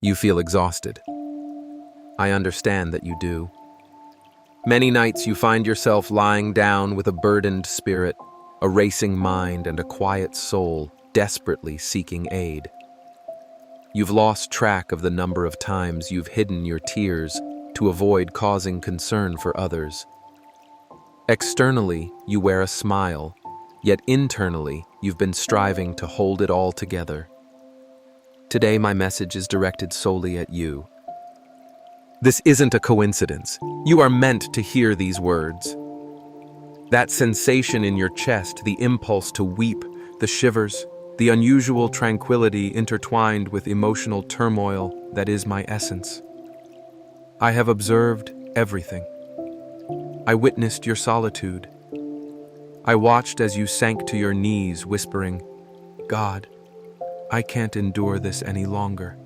You feel exhausted. I understand that you do. Many nights you find yourself lying down with a burdened spirit, a racing mind, and a quiet soul desperately seeking aid. You've lost track of the number of times you've hidden your tears to avoid causing concern for others. Externally, you wear a smile, yet internally, you've been striving to hold it all together. Today, my message is directed solely at you. This isn't a coincidence. You are meant to hear these words. That sensation in your chest, the impulse to weep, the shivers, the unusual tranquility intertwined with emotional turmoil that is my essence. I have observed everything. I witnessed your solitude. I watched as you sank to your knees, whispering, "God, I can't endure this any longer."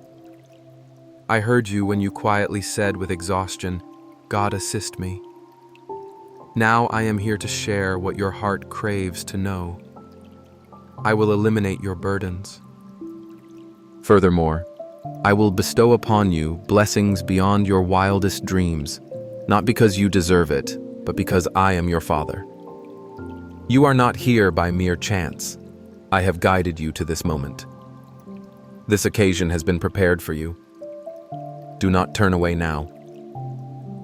I heard you when you quietly said with exhaustion, "God, assist me." Now I am here to share what your heart craves to know. I will eliminate your burdens. Furthermore, I will bestow upon you blessings beyond your wildest dreams, not because you deserve it, but because I am your Father. You are not here by mere chance. I have guided you to this moment. This occasion has been prepared for you. Do not turn away now.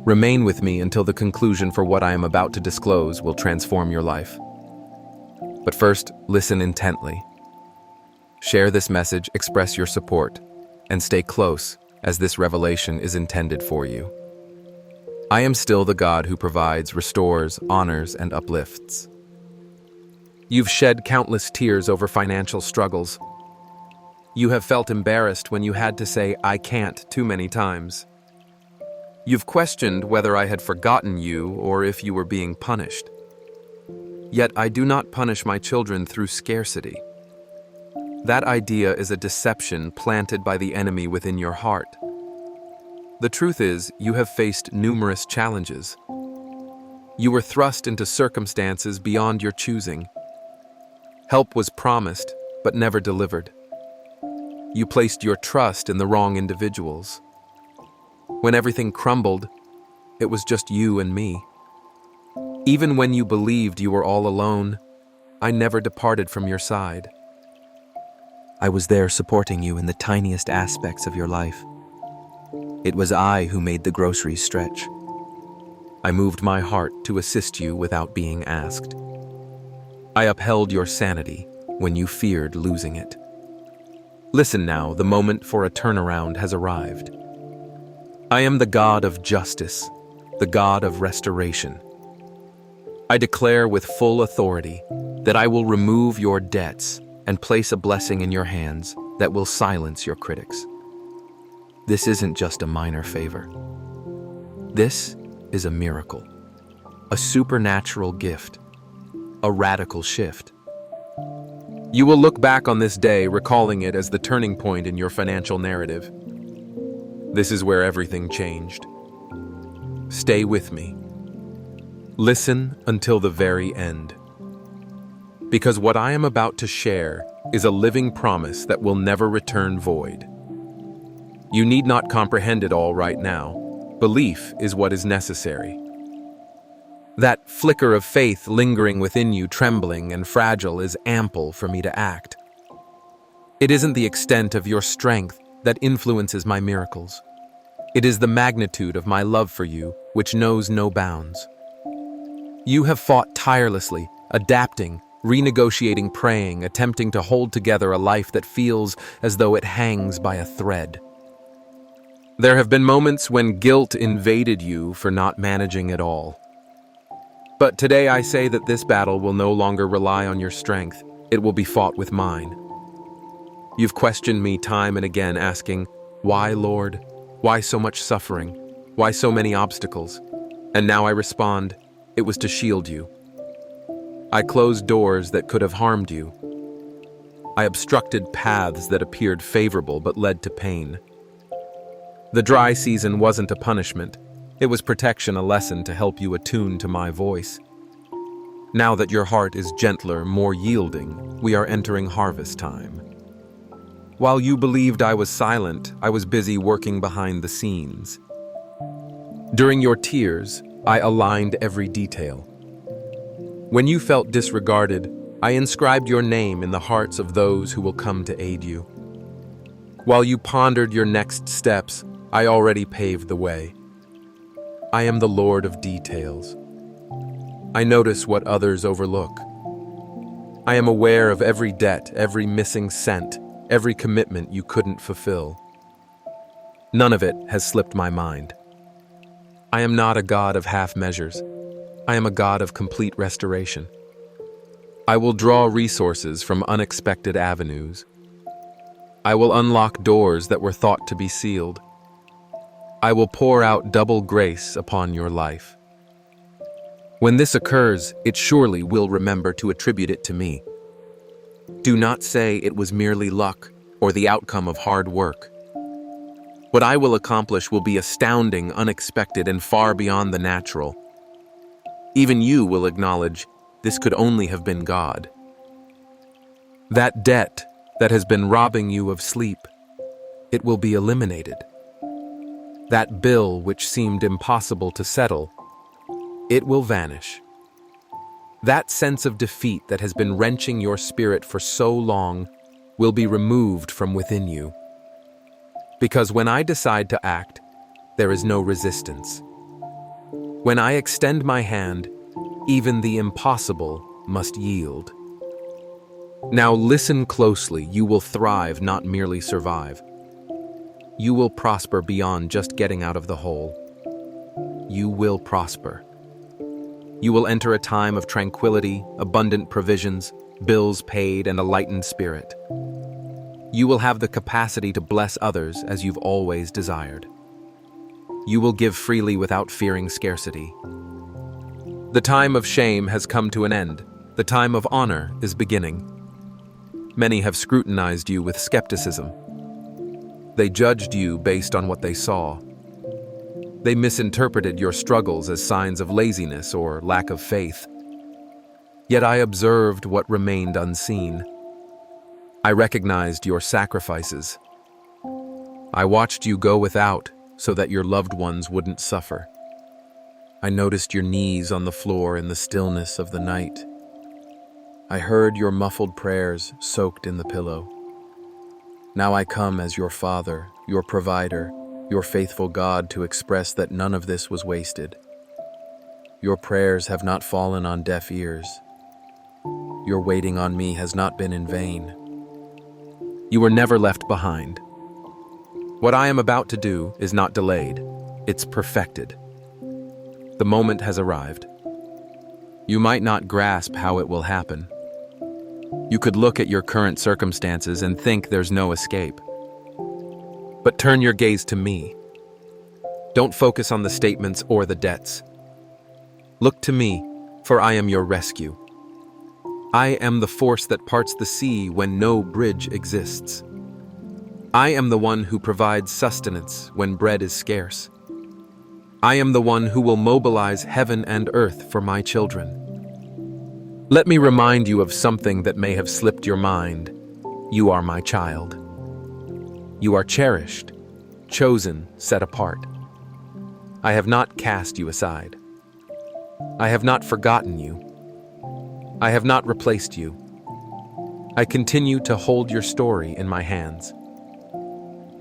Remain with me until the conclusion for what I am about to disclose will transform your life. But first, listen intently. Share this message, express your support, and stay close, as this revelation is intended for you. I am still the God who provides, restores, honors, and uplifts. You've shed countless tears over financial struggles. You have felt embarrassed when you had to say, "I can't," too many times. You've questioned whether I had forgotten you or if you were being punished. Yet I do not punish my children through scarcity. That idea is a deception planted by the enemy within your heart. The truth is, you have faced numerous challenges. You were thrust into circumstances beyond your choosing. Help was promised, but never delivered. You placed your trust in the wrong individuals. When everything crumbled, it was just you and me. Even when you believed you were all alone, I never departed from your side. I was there supporting you in the tiniest aspects of your life. It was I who made the groceries stretch. I moved my heart to assist you without being asked. I upheld your sanity when you feared losing it. Listen now, the moment for a turnaround has arrived. I am the God of justice, the God of restoration. I declare with full authority that I will remove your debts and place a blessing in your hands that will silence your critics. This isn't just a minor favor. This is a miracle, a supernatural gift, a radical shift. You will look back on this day recalling it as the turning point in your financial narrative. This is where everything changed. Stay with me. Listen until the very end. Because what I am about to share is a living promise that will never return void. You need not comprehend it all right now. Belief is what is necessary. That flicker of faith lingering within you, trembling and fragile, is ample for me to act. It isn't the extent of your strength that influences my miracles. It is the magnitude of my love for you, which knows no bounds. You have fought tirelessly, adapting, renegotiating, praying, attempting to hold together a life that feels as though it hangs by a thread. There have been moments when guilt invaded you for not managing it all. But today I say that this battle will no longer rely on your strength. It will be fought with mine. You've questioned me time and again, asking, "Why, Lord? Why so much suffering? Why so many obstacles?" And now I respond, it was to shield you. I closed doors that could have harmed you. I obstructed paths that appeared favorable but led to pain. The dry season wasn't a punishment. It was protection, a lesson to help you attune to my voice. Now that your heart is gentler, more yielding, we are entering harvest time. While you believed I was silent, I was busy working behind the scenes. During your tears, I aligned every detail. When you felt disregarded, I inscribed your name in the hearts of those who will come to aid you. While you pondered your next steps, I already paved the way. I am the Lord of details. I notice what others overlook. I am aware of every debt, every missing cent, every commitment you couldn't fulfill. None of it has slipped my mind. I am not a God of half measures. I am a God of complete restoration. I will draw resources from unexpected avenues. I will unlock doors that were thought to be sealed. I will pour out double grace upon your life. When this occurs, it surely will remember to attribute it to me. Do not say it was merely luck or the outcome of hard work. What I will accomplish will be astounding, unexpected, and far beyond the natural. Even you will acknowledge this could only have been God. That debt that has been robbing you of sleep, it will be eliminated. That bill which seemed impossible to settle, it will vanish. That sense of defeat that has been wrenching your spirit for so long will be removed from within you. Because when I decide to act, there is no resistance. When I extend my hand, even the impossible must yield. Now listen closely. You will thrive, not merely survive. You will prosper beyond just getting out of the hole. You will prosper. You will enter a time of tranquility, abundant provisions, bills paid, and a lightened spirit. You will have the capacity to bless others as you've always desired. You will give freely without fearing scarcity. The time of shame has come to an end. The time of honor is beginning. Many have scrutinized you with skepticism. They judged you based on what they saw. They misinterpreted your struggles as signs of laziness or lack of faith. Yet I observed what remained unseen. I recognized your sacrifices. I watched you go without so that your loved ones wouldn't suffer. I noticed your knees on the floor in the stillness of the night. I heard your muffled prayers soaked in the pillow. Now I come as your Father, your provider, your faithful God to express that none of this was wasted. Your prayers have not fallen on deaf ears. Your waiting on me has not been in vain. You were never left behind. What I am about to do is not delayed. It's perfected. The moment has arrived. You might not grasp how it will happen. You could look at your current circumstances and think there's no escape. But turn your gaze to me. Don't focus on the statements or the debts. Look to me, for I am your rescue. I am the force that parts the sea when no bridge exists. I am the one who provides sustenance when bread is scarce. I am the one who will mobilize heaven and earth for my children. Let me remind you of something that may have slipped your mind. You are my child. You are cherished, chosen, set apart. I have not cast you aside. I have not forgotten you. I have not replaced you. I continue to hold your story in my hands.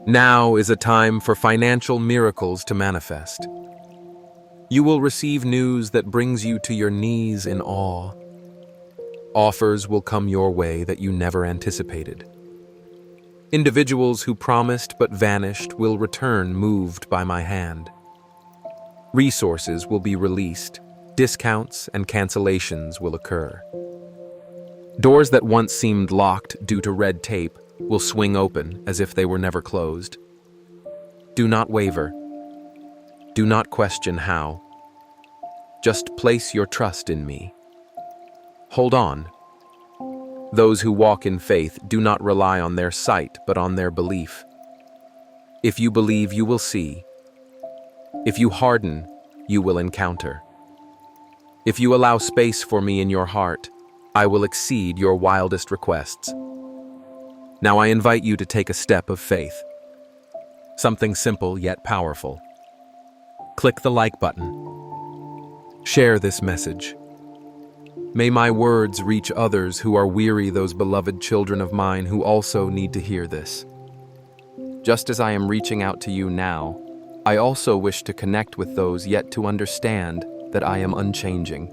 Now is a time for financial miracles to manifest. You will receive news that brings you to your knees in awe. Offers will come your way that you never anticipated. Individuals who promised but vanished will return moved by my hand. Resources will be released. Discounts and cancellations will occur. Doors that once seemed locked due to red tape will swing open as if they were never closed. Do not waver. Do not question how. Just place your trust in me. Hold on. Those who walk in faith do not rely on their sight, but on their belief. If you believe, you will see. If you harden, you will encounter. If you allow space for me in your heart, I will exceed your wildest requests. Now I invite you to take a step of faith. Something simple yet powerful. Click the like button. Share this message. May my words reach others who are weary, those beloved children of mine who also need to hear this. Just as I am reaching out to you now, I also wish to connect with those yet to understand that I am unchanging.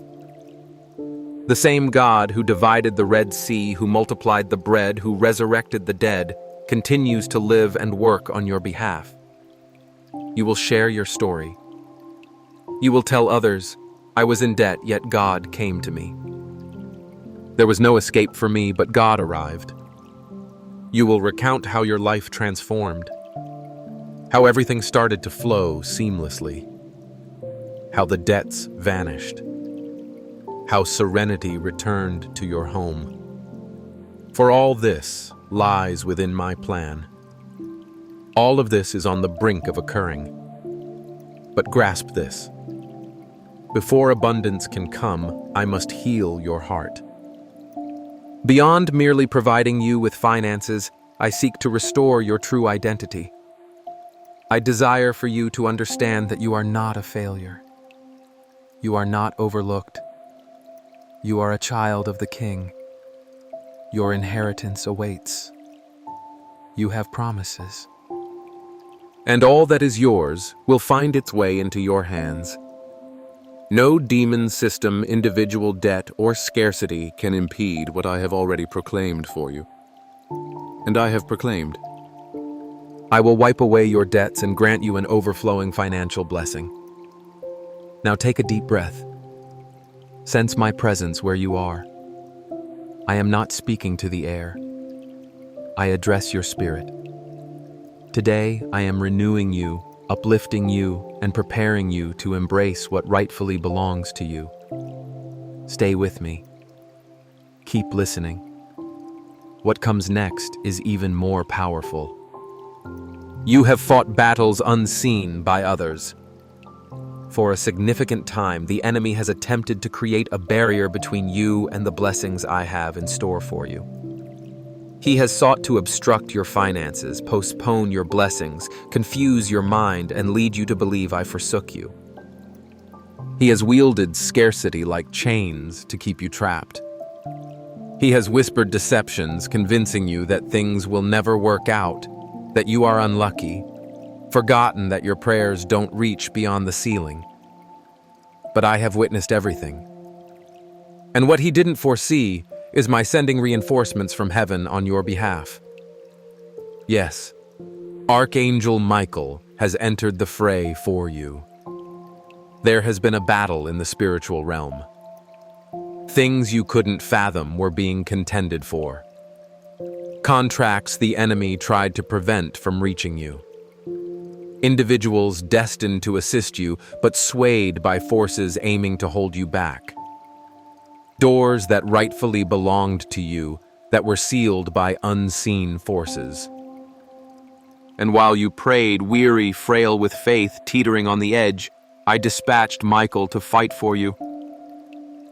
The same God who divided the Red Sea, who multiplied the bread, who resurrected the dead, continues to live and work on your behalf. You will share your story. You will tell others, I was in debt, yet God came to me. There was no escape for me, but God arrived. You will recount how your life transformed, how everything started to flow seamlessly, how the debts vanished, how serenity returned to your home. For all this lies within my plan. All of this is on the brink of occurring. But grasp this. Before abundance can come, I must heal your heart. Beyond merely providing you with finances, I seek to restore your true identity. I desire for you to understand that you are not a failure. You are not overlooked. You are a child of the King. Your inheritance awaits. You have promises. And all that is yours will find its way into your hands. No demon system, individual debt, or scarcity can impede what I have already proclaimed for you. And I have proclaimed. I will wipe away your debts and grant you an overflowing financial blessing. Now take a deep breath. Sense my presence where you are. I am not speaking to the air. I address your spirit. Today, I am renewing you, uplifting you, and preparing you to embrace what rightfully belongs to you. Stay with me. Keep listening. What comes next is even more powerful. You have fought battles unseen by others. For a significant time, the enemy has attempted to create a barrier between you and the blessings I have in store for you. He has sought to obstruct your finances, postpone your blessings, confuse your mind, and lead you to believe I forsook you. He has wielded scarcity like chains to keep you trapped. He has whispered deceptions, convincing you that things will never work out, that you are unlucky, forgotten that your prayers don't reach beyond the ceiling. But I have witnessed everything. And what he didn't foresee is my sending reinforcements from heaven on your behalf. Yes, Archangel Michael has entered the fray for you. There has been a battle in the spiritual realm. Things you couldn't fathom were being contended for. Contracts the enemy tried to prevent from reaching you. Individuals destined to assist you, but swayed by forces aiming to hold you back. Doors that rightfully belonged to you, that were sealed by unseen forces. And while you prayed, weary, frail with faith, teetering on the edge, I dispatched Michael to fight for you.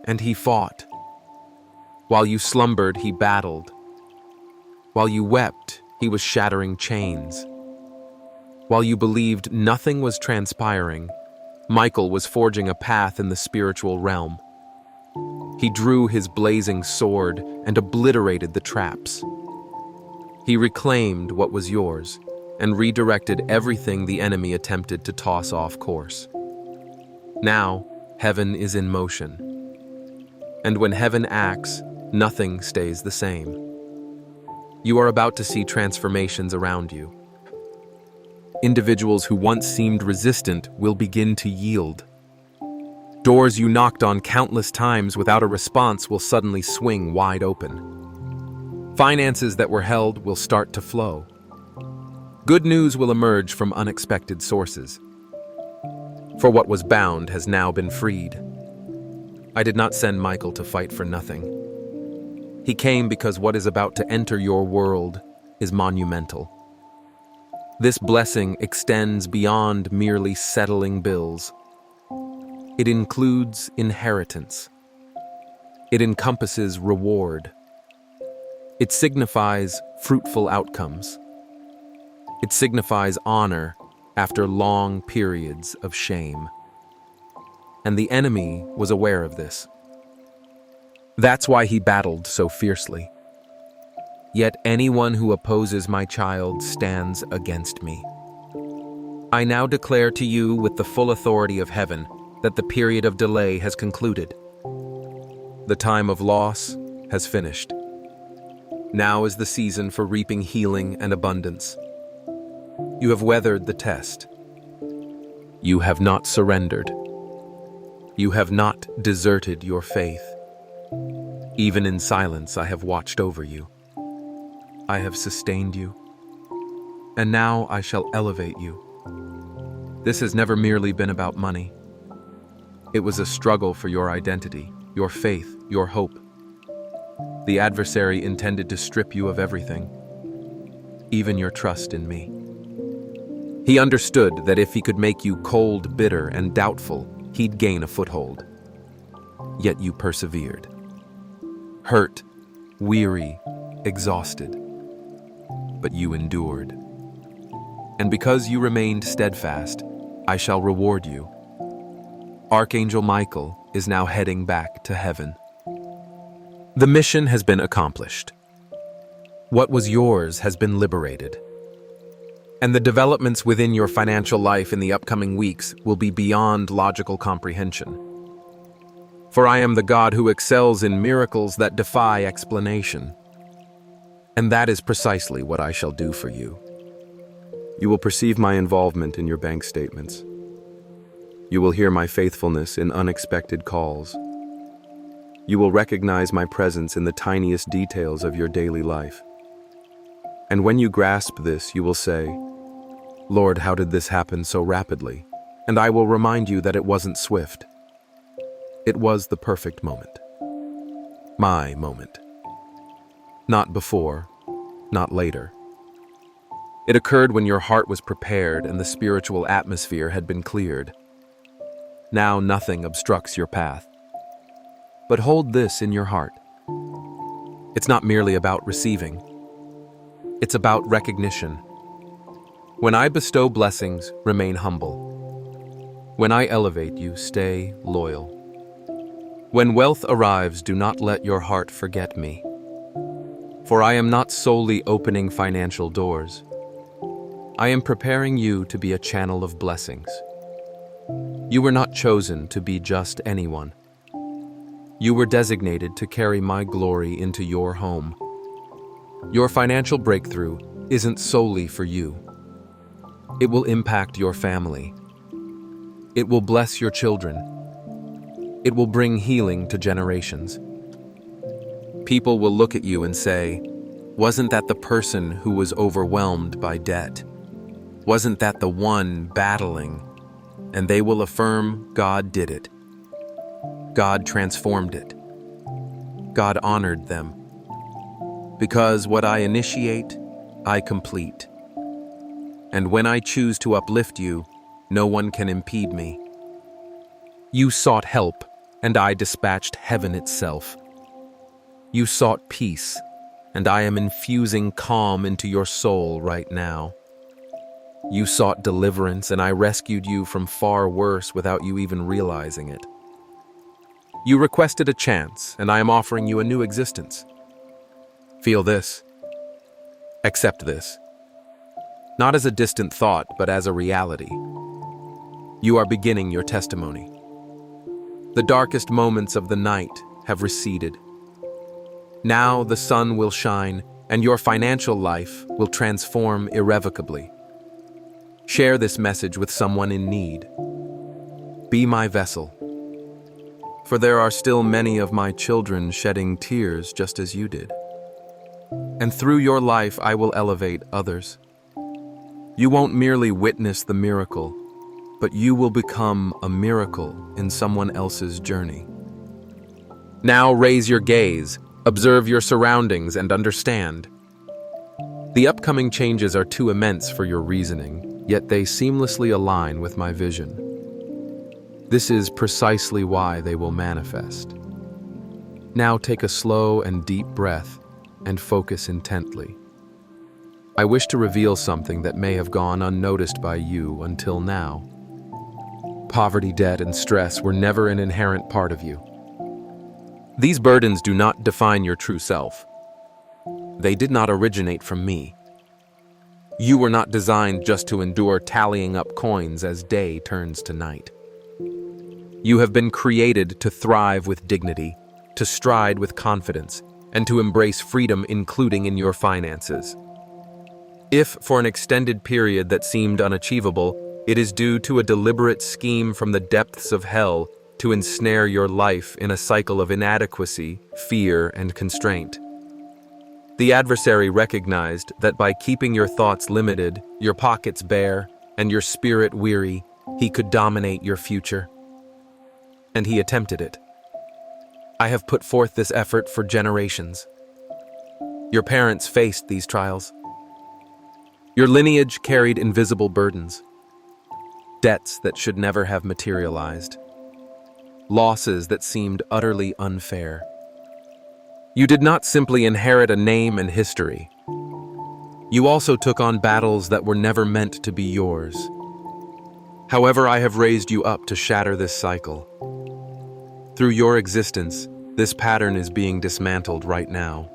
And he fought. While you slumbered, he battled. While you wept, he was shattering chains. While you believed nothing was transpiring, Michael was forging a path in the spiritual realm. He drew his blazing sword and obliterated the traps. He reclaimed what was yours and redirected everything the enemy attempted to toss off course. Now, heaven is in motion. And when heaven acts, nothing stays the same. You are about to see transformations around you. Individuals who once seemed resistant will begin to yield. Doors you knocked on countless times without a response will suddenly swing wide open. Finances that were held will start to flow. Good news will emerge from unexpected sources. For what was bound has now been freed. I did not send Michael to fight for nothing. He came because what is about to enter your world is monumental. This blessing extends beyond merely settling bills. It includes inheritance. It encompasses reward. It signifies fruitful outcomes. It signifies honor after long periods of shame. And the enemy was aware of this. That's why he battled so fiercely. Yet anyone who opposes my child stands against me. I now declare to you with the full authority of heaven that the period of delay has concluded. The time of loss has finished. Now is the season for reaping healing and abundance. You have weathered the test. You have not surrendered. You have not deserted your faith. Even in silence, I have watched over you. I have sustained you. And now I shall elevate you. This has never merely been about money. It was a struggle for your identity, your faith, your hope. The adversary intended to strip you of everything, even your trust in me. He understood that if he could make you cold, bitter, and doubtful, he'd gain a foothold. Yet you persevered. Hurt, weary, exhausted. But you endured. And because you remained steadfast, I shall reward you. Archangel Michael is now heading back to heaven. The mission has been accomplished. What was yours has been liberated. And the developments within your financial life in the upcoming weeks will be beyond logical comprehension. For I am the God who excels in miracles that defy explanation. And that is precisely what I shall do for you. You will perceive my involvement in your bank statements. You will hear my faithfulness in unexpected calls. You will recognize my presence in the tiniest details of your daily life. And when you grasp this, you will say, Lord, how did this happen so rapidly? And I will remind you that it wasn't swift. It was the perfect moment. My moment. Not before, not later. It occurred when your heart was prepared and the spiritual atmosphere had been cleared. Now nothing obstructs your path. But hold this in your heart. It's not merely about receiving. It's about recognition. When I bestow blessings, remain humble. When I elevate you, stay loyal. When wealth arrives, do not let your heart forget me. For I am not solely opening financial doors. I am preparing you to be a channel of blessings. You were not chosen to be just anyone. You were designated to carry my glory into your home. Your financial breakthrough isn't solely for you. It will impact your family. It will bless your children. It will bring healing to generations. People will look at you and say, wasn't that the person who was overwhelmed by debt? Wasn't that the one battling? And they will affirm God did it. God transformed it. God honored them. Because what I initiate, I complete. And when I choose to uplift you, no one can impede me. You sought help, and I dispatched heaven itself. You sought peace, and I am infusing calm into your soul right now. You sought deliverance, and I rescued you from far worse without you even realizing it. You requested a chance, and I am offering you a new existence. Feel this. Accept this. Not as a distant thought, but as a reality. You are beginning your testimony. The darkest moments of the night have receded. Now the sun will shine, and your financial life will transform irrevocably. Share this message with someone in need. Be my vessel. For there are still many of my children shedding tears just as you did. And through your life, I will elevate others. You won't merely witness the miracle, but you will become a miracle in someone else's journey. Now raise your gaze, observe your surroundings, and understand. The upcoming changes are too immense for your reasoning, yet they seamlessly align with my vision. This is precisely why they will manifest. Now take a slow and deep breath and focus intently. I wish to reveal something that may have gone unnoticed by you until now. Poverty, debt, and stress were never an inherent part of you. These burdens do not define your true self. They did not originate from me. You were not designed just to endure tallying up coins as day turns to night. You have been created to thrive with dignity, to stride with confidence, and to embrace freedom, including in your finances. If, for an extended period that seemed unachievable, it is due to a deliberate scheme from the depths of hell to ensnare your life in a cycle of inadequacy, fear, and constraint. The adversary recognized that by keeping your thoughts limited, your pockets bare, and your spirit weary, he could dominate your future. And he attempted it. I have put forth this effort for generations. Your parents faced these trials. Your lineage carried invisible burdens, debts that should never have materialized, losses that seemed utterly unfair. You did not simply inherit a name and history. You also took on battles that were never meant to be yours. However, I have raised you up to shatter this cycle. Through your existence, this pattern is being dismantled right now.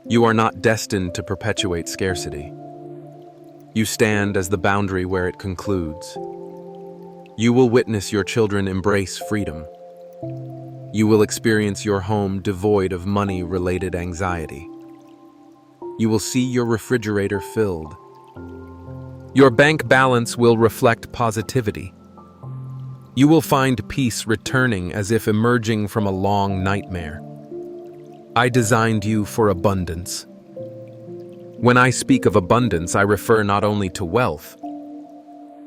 You are not destined to perpetuate scarcity. You stand as the boundary where it concludes. You will witness your children embrace freedom. You will experience your home devoid of money-related anxiety. You will see your refrigerator filled. Your bank balance will reflect positivity. You will find peace returning as if emerging from a long nightmare. I designed you for abundance. When I speak of abundance, I refer not only to wealth.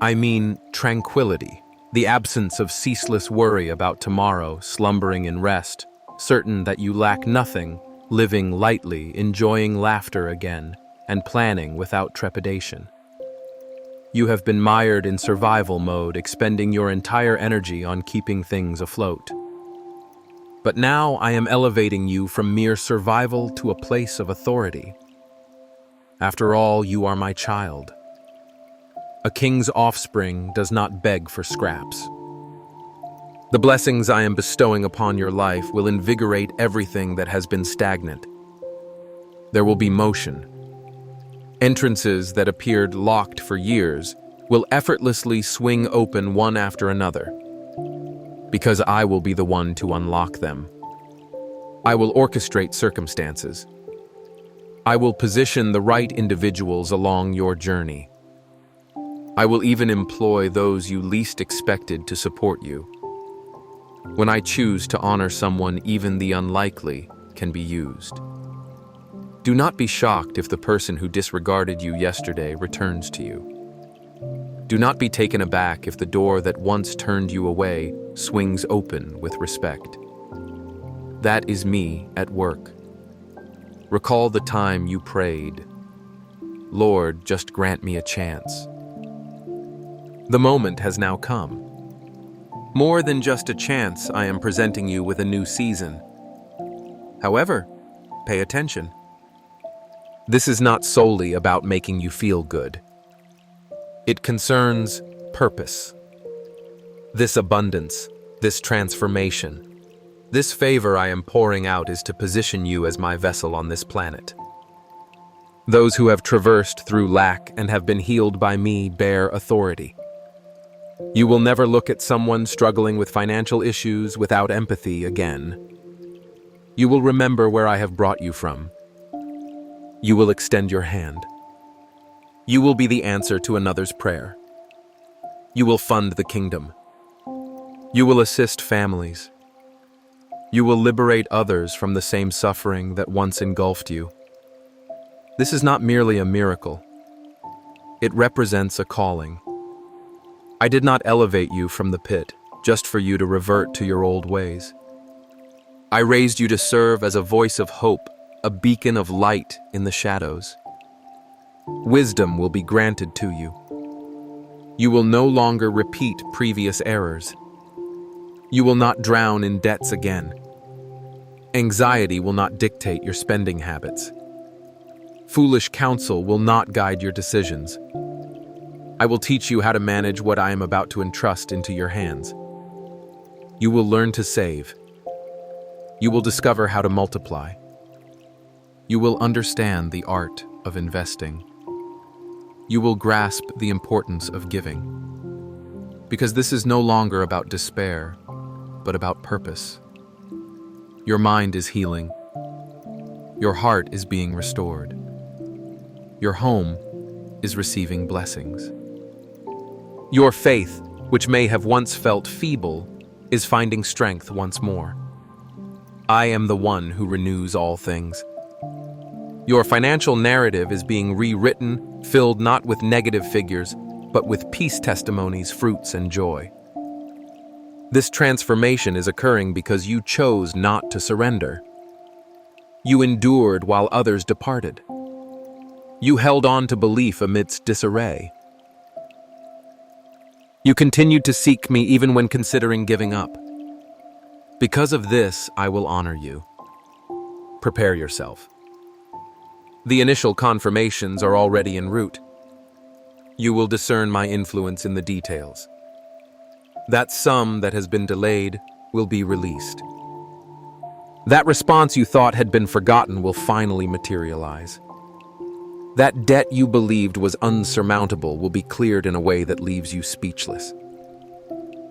I mean tranquility, the absence of ceaseless worry about tomorrow, slumbering in rest, certain that you lack nothing, living lightly, enjoying laughter again, and planning without trepidation. You have been mired in survival mode, expending your entire energy on keeping things afloat. But now I am elevating you from mere survival to a place of authority. After all, you are my child. A king's offspring does not beg for scraps. The blessings I am bestowing upon your life will invigorate everything that has been stagnant. There will be motion. Entrances that appeared locked for years will effortlessly swing open one after another, because I will be the one to unlock them. I will orchestrate circumstances. I will position the right individuals along your journey. I will even employ those you least expected to support you. When I choose to honor someone, even the unlikely can be used. Do not be shocked if the person who disregarded you yesterday returns to you. Do not be taken aback if the door that once turned you away swings open with respect. That is me at work. Recall the time you prayed, "Lord, just grant me a chance." The moment has now come. More than just a chance, I am presenting you with a new season. However, pay attention. This is not solely about making you feel good. It concerns purpose. This abundance, this transformation, this favor I am pouring out is to position you as my vessel on this planet. Those who have traversed through lack and have been healed by me bear authority. You will never look at someone struggling with financial issues without empathy again. You will remember where I have brought you from. You will extend your hand. You will be the answer to another's prayer. You will fund the kingdom. You will assist families. You will liberate others from the same suffering that once engulfed you. This is not merely a miracle. It represents a calling. I did not elevate you from the pit just for you to revert to your old ways. I raised you to serve as a voice of hope, a beacon of light in the shadows. Wisdom will be granted to you. You will no longer repeat previous errors. You will not drown in debts again. Anxiety will not dictate your spending habits. Foolish counsel will not guide your decisions. I will teach you how to manage what I am about to entrust into your hands. You will learn to save. You will discover how to multiply. You will understand the art of investing. You will grasp the importance of giving. Because this is no longer about despair, but about purpose. Your mind is healing. Your heart is being restored. Your home is receiving blessings. Your faith, which may have once felt feeble, is finding strength once more. I am the one who renews all things. Your financial narrative is being rewritten, filled not with negative figures, but with peace testimonies, fruits, and joy. This transformation is occurring because you chose not to surrender. You endured while others departed. You held on to belief amidst disarray. You continued to seek me even when considering giving up. Because of this, I will honor you. Prepare yourself. The initial confirmations are already en route. You will discern my influence in the details. That sum that has been delayed will be released. That response you thought had been forgotten will finally materialize. That debt you believed was unsurmountable will be cleared in a way that leaves you speechless.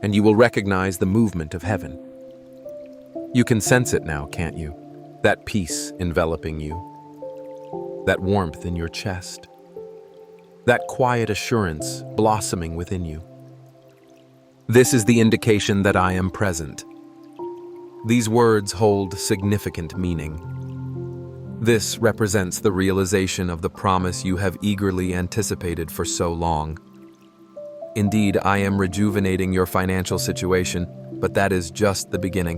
And you will recognize the movement of heaven. You can sense it now, can't you? That peace enveloping you. That warmth in your chest. That quiet assurance blossoming within you. This is the indication that I am present. These words hold significant meaning. This represents the realization of the promise you have eagerly anticipated for so long. Indeed, I am rejuvenating your financial situation, but that is just the beginning.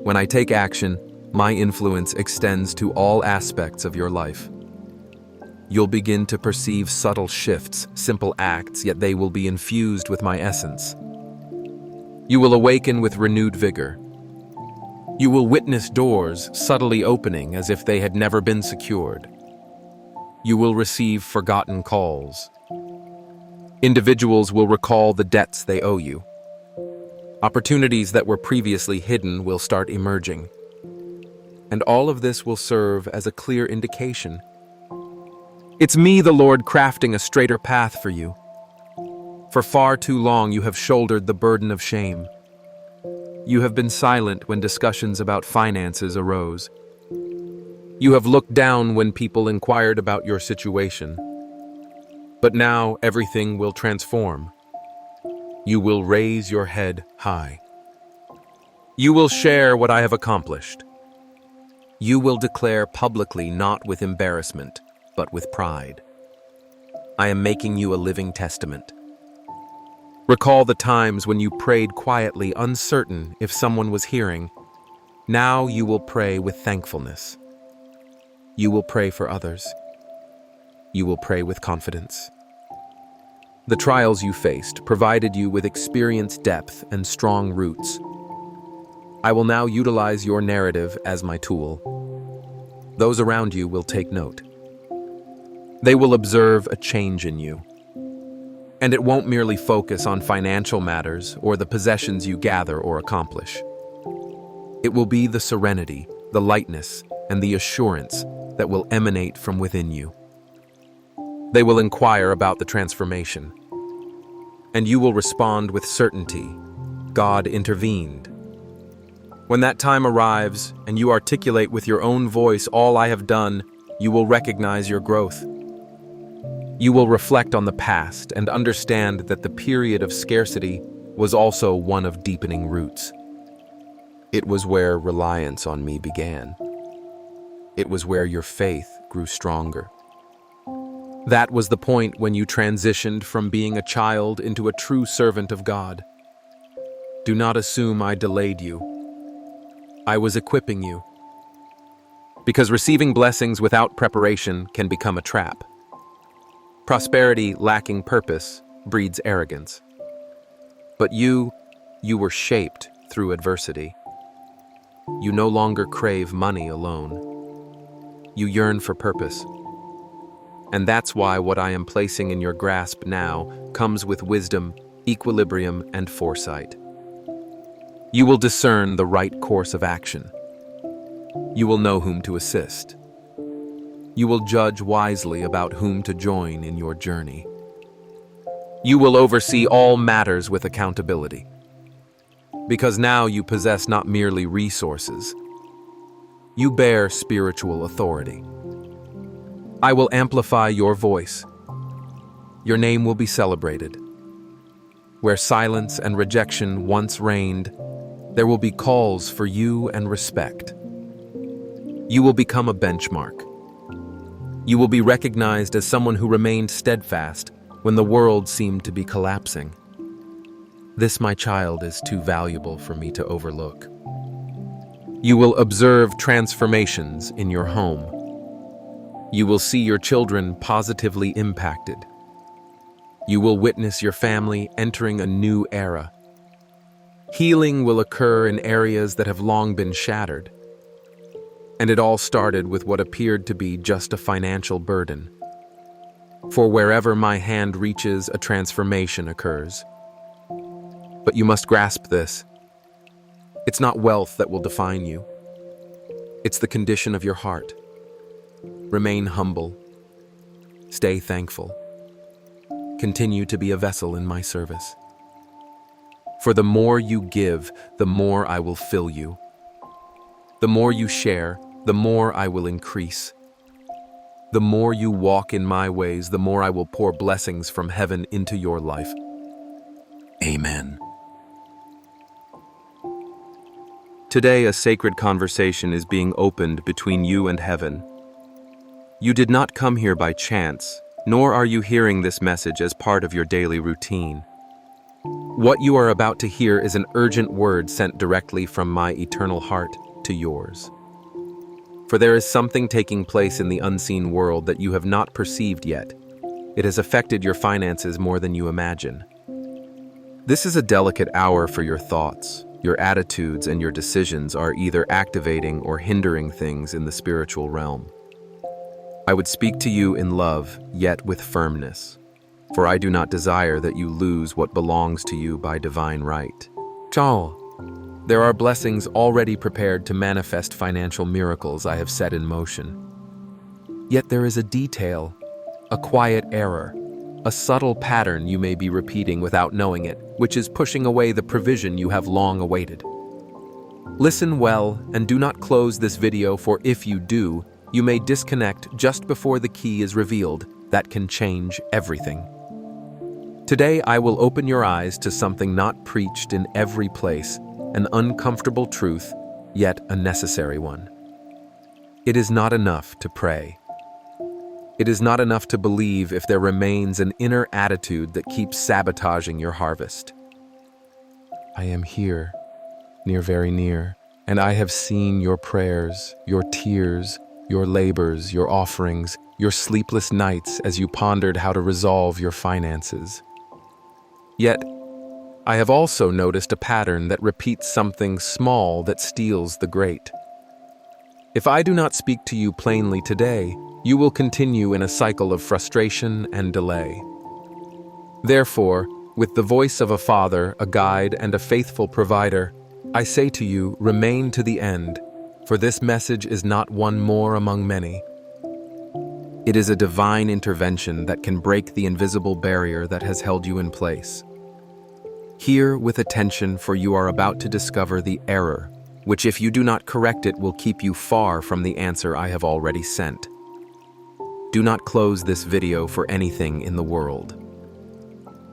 When I take action, my influence extends to all aspects of your life. You'll begin to perceive subtle shifts, simple acts, yet they will be infused with my essence. You will awaken with renewed vigor. You will witness doors subtly opening as if they had never been secured. You will receive forgotten calls. Individuals will recall the debts they owe you. Opportunities that were previously hidden will start emerging. And all of this will serve as a clear indication. It's me, the Lord, crafting a straighter path for you. For far too long you have shouldered the burden of shame. You have been silent when discussions about finances arose. You have looked down when people inquired about your situation. But now everything will transform. You will raise your head high. You will share what I have accomplished. You will declare publicly, not with embarrassment, but with pride. I am making you a living testament. Recall the times when you prayed quietly, uncertain if someone was hearing. Now you will pray with thankfulness. You will pray for others. You will pray with confidence. The trials you faced provided you with experience, depth, and strong roots. I will now utilize your narrative as my tool. Those around you will take note. They will observe a change in you. And it won't merely focus on financial matters or the possessions you gather or accomplish. It will be the serenity, the lightness, and the assurance that will emanate from within you. They will inquire about the transformation. And you will respond with certainty. God intervened. When that time arrives and you articulate with your own voice all I have done, you will recognize your growth. You will reflect on the past and understand that the period of scarcity was also one of deepening roots. It was where reliance on me began. It was where your faith grew stronger. That was the point when you transitioned from being a child into a true servant of God. Do not assume I delayed you. I was equipping you. Because receiving blessings without preparation can become a trap. Prosperity lacking purpose breeds arrogance. But you were shaped through adversity. You no longer crave money alone. You yearn for purpose. And that's why what I am placing in your grasp now comes with wisdom, equilibrium, and foresight. You will discern the right course of action. You will know whom to assist. You will judge wisely about whom to join in your journey. You will oversee all matters with accountability. Because now you possess not merely resources, you bear spiritual authority. I will amplify your voice. Your name will be celebrated. Where silence and rejection once reigned, there will be calls for you and respect. You will become a benchmark. You will be recognized as someone who remained steadfast when the world seemed to be collapsing. This, my child, is too valuable for me to overlook. You will observe transformations in your home. You will see your children positively impacted. You will witness your family entering a new era. Healing will occur in areas that have long been shattered. And it all started with what appeared to be just a financial burden. For wherever my hand reaches, a transformation occurs. But you must grasp this. It's not wealth that will define you. It's the condition of your heart. Remain humble. Stay thankful. Continue to be a vessel in my service. For the more you give, the more I will fill you. The more you share, the more I will increase. The more you walk in my ways, the more I will pour blessings from heaven into your life. Amen. Today, a sacred conversation is being opened between you and heaven. You did not come here by chance, nor are you hearing this message as part of your daily routine. What you are about to hear is an urgent word sent directly from my eternal heart to yours. For there is something taking place in the unseen world that you have not perceived yet. It has affected your finances more than you imagine. This is a delicate hour for your thoughts. Your attitudes and your decisions are either activating or hindering things in the spiritual realm. I would speak to you in love, yet with firmness, for I do not desire that you lose what belongs to you by divine right. Ciao. There are blessings already prepared to manifest financial miracles I have set in motion. Yet there is a detail, a quiet error, a subtle pattern you may be repeating without knowing it, which is pushing away the provision you have long awaited. Listen well and do not close this video, for if you do, you may disconnect just before the key is revealed that can change everything. Today I will open your eyes to something not preached in every place, an uncomfortable truth, yet a necessary one. It is not enough to pray. It is not enough to believe if there remains an inner attitude that keeps sabotaging your harvest. I am here, near, very near, and I have seen your prayers, your tears, your labors, your offerings, your sleepless nights as you pondered how to resolve your finances. Yet, I have also noticed a pattern that repeats something small that steals the great. If I do not speak to you plainly today, you will continue in a cycle of frustration and delay. Therefore, with the voice of a father, a guide, and a faithful provider, I say to you, remain to the end, for this message is not one more among many. It is a divine intervention that can break the invisible barrier that has held you in place. Hear with attention, for you are about to discover the error, which if you do not correct it will keep you far from the answer I have already sent. Do not close this video for anything in the world.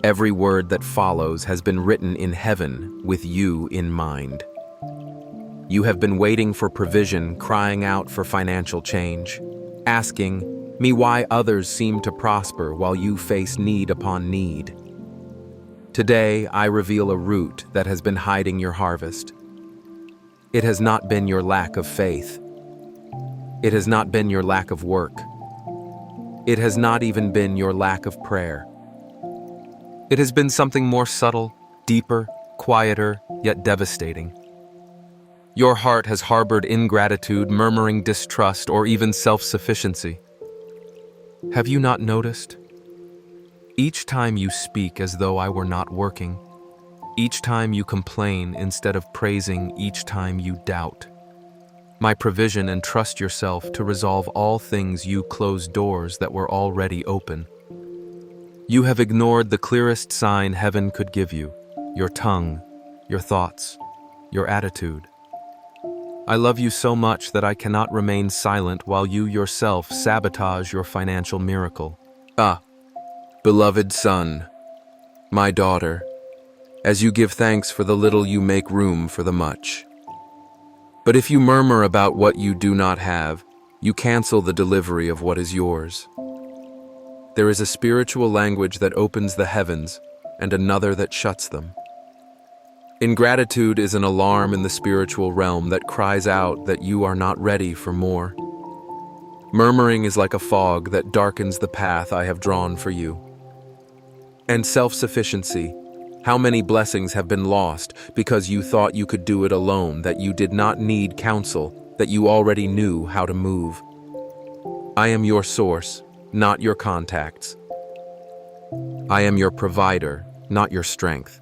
Every word that follows has been written in heaven with you in mind. You have been waiting for provision, crying out for financial change, asking me why others seem to prosper while you face need upon need. Today, I reveal a root that has been hiding your harvest. It has not been your lack of faith. It has not been your lack of work. It has not even been your lack of prayer. It has been something more subtle, deeper, quieter, yet devastating. Your heart has harbored ingratitude, murmuring distrust, or even self-sufficiency. Have you not noticed? Each time you speak as though I were not working, each time you complain instead of praising, each time you doubt my provision and trust yourself to resolve all things, you close doors that were already open. You have ignored the clearest sign heaven could give you, your tongue, your thoughts, your attitude. I love you so much that I cannot remain silent while you yourself sabotage your financial miracle. Ah, beloved son, my daughter, as you give thanks for the little, you make room for the much. But if you murmur about what you do not have, you cancel the delivery of what is yours. There is a spiritual language that opens the heavens and another that shuts them. Ingratitude is an alarm in the spiritual realm that cries out that you are not ready for more. Murmuring is like a fog that darkens the path I have drawn for you. And self-sufficiency, how many blessings have been lost because you thought you could do it alone, that you did not need counsel, that you already knew how to move. I am your source, not your contacts. I am your provider, not your strength.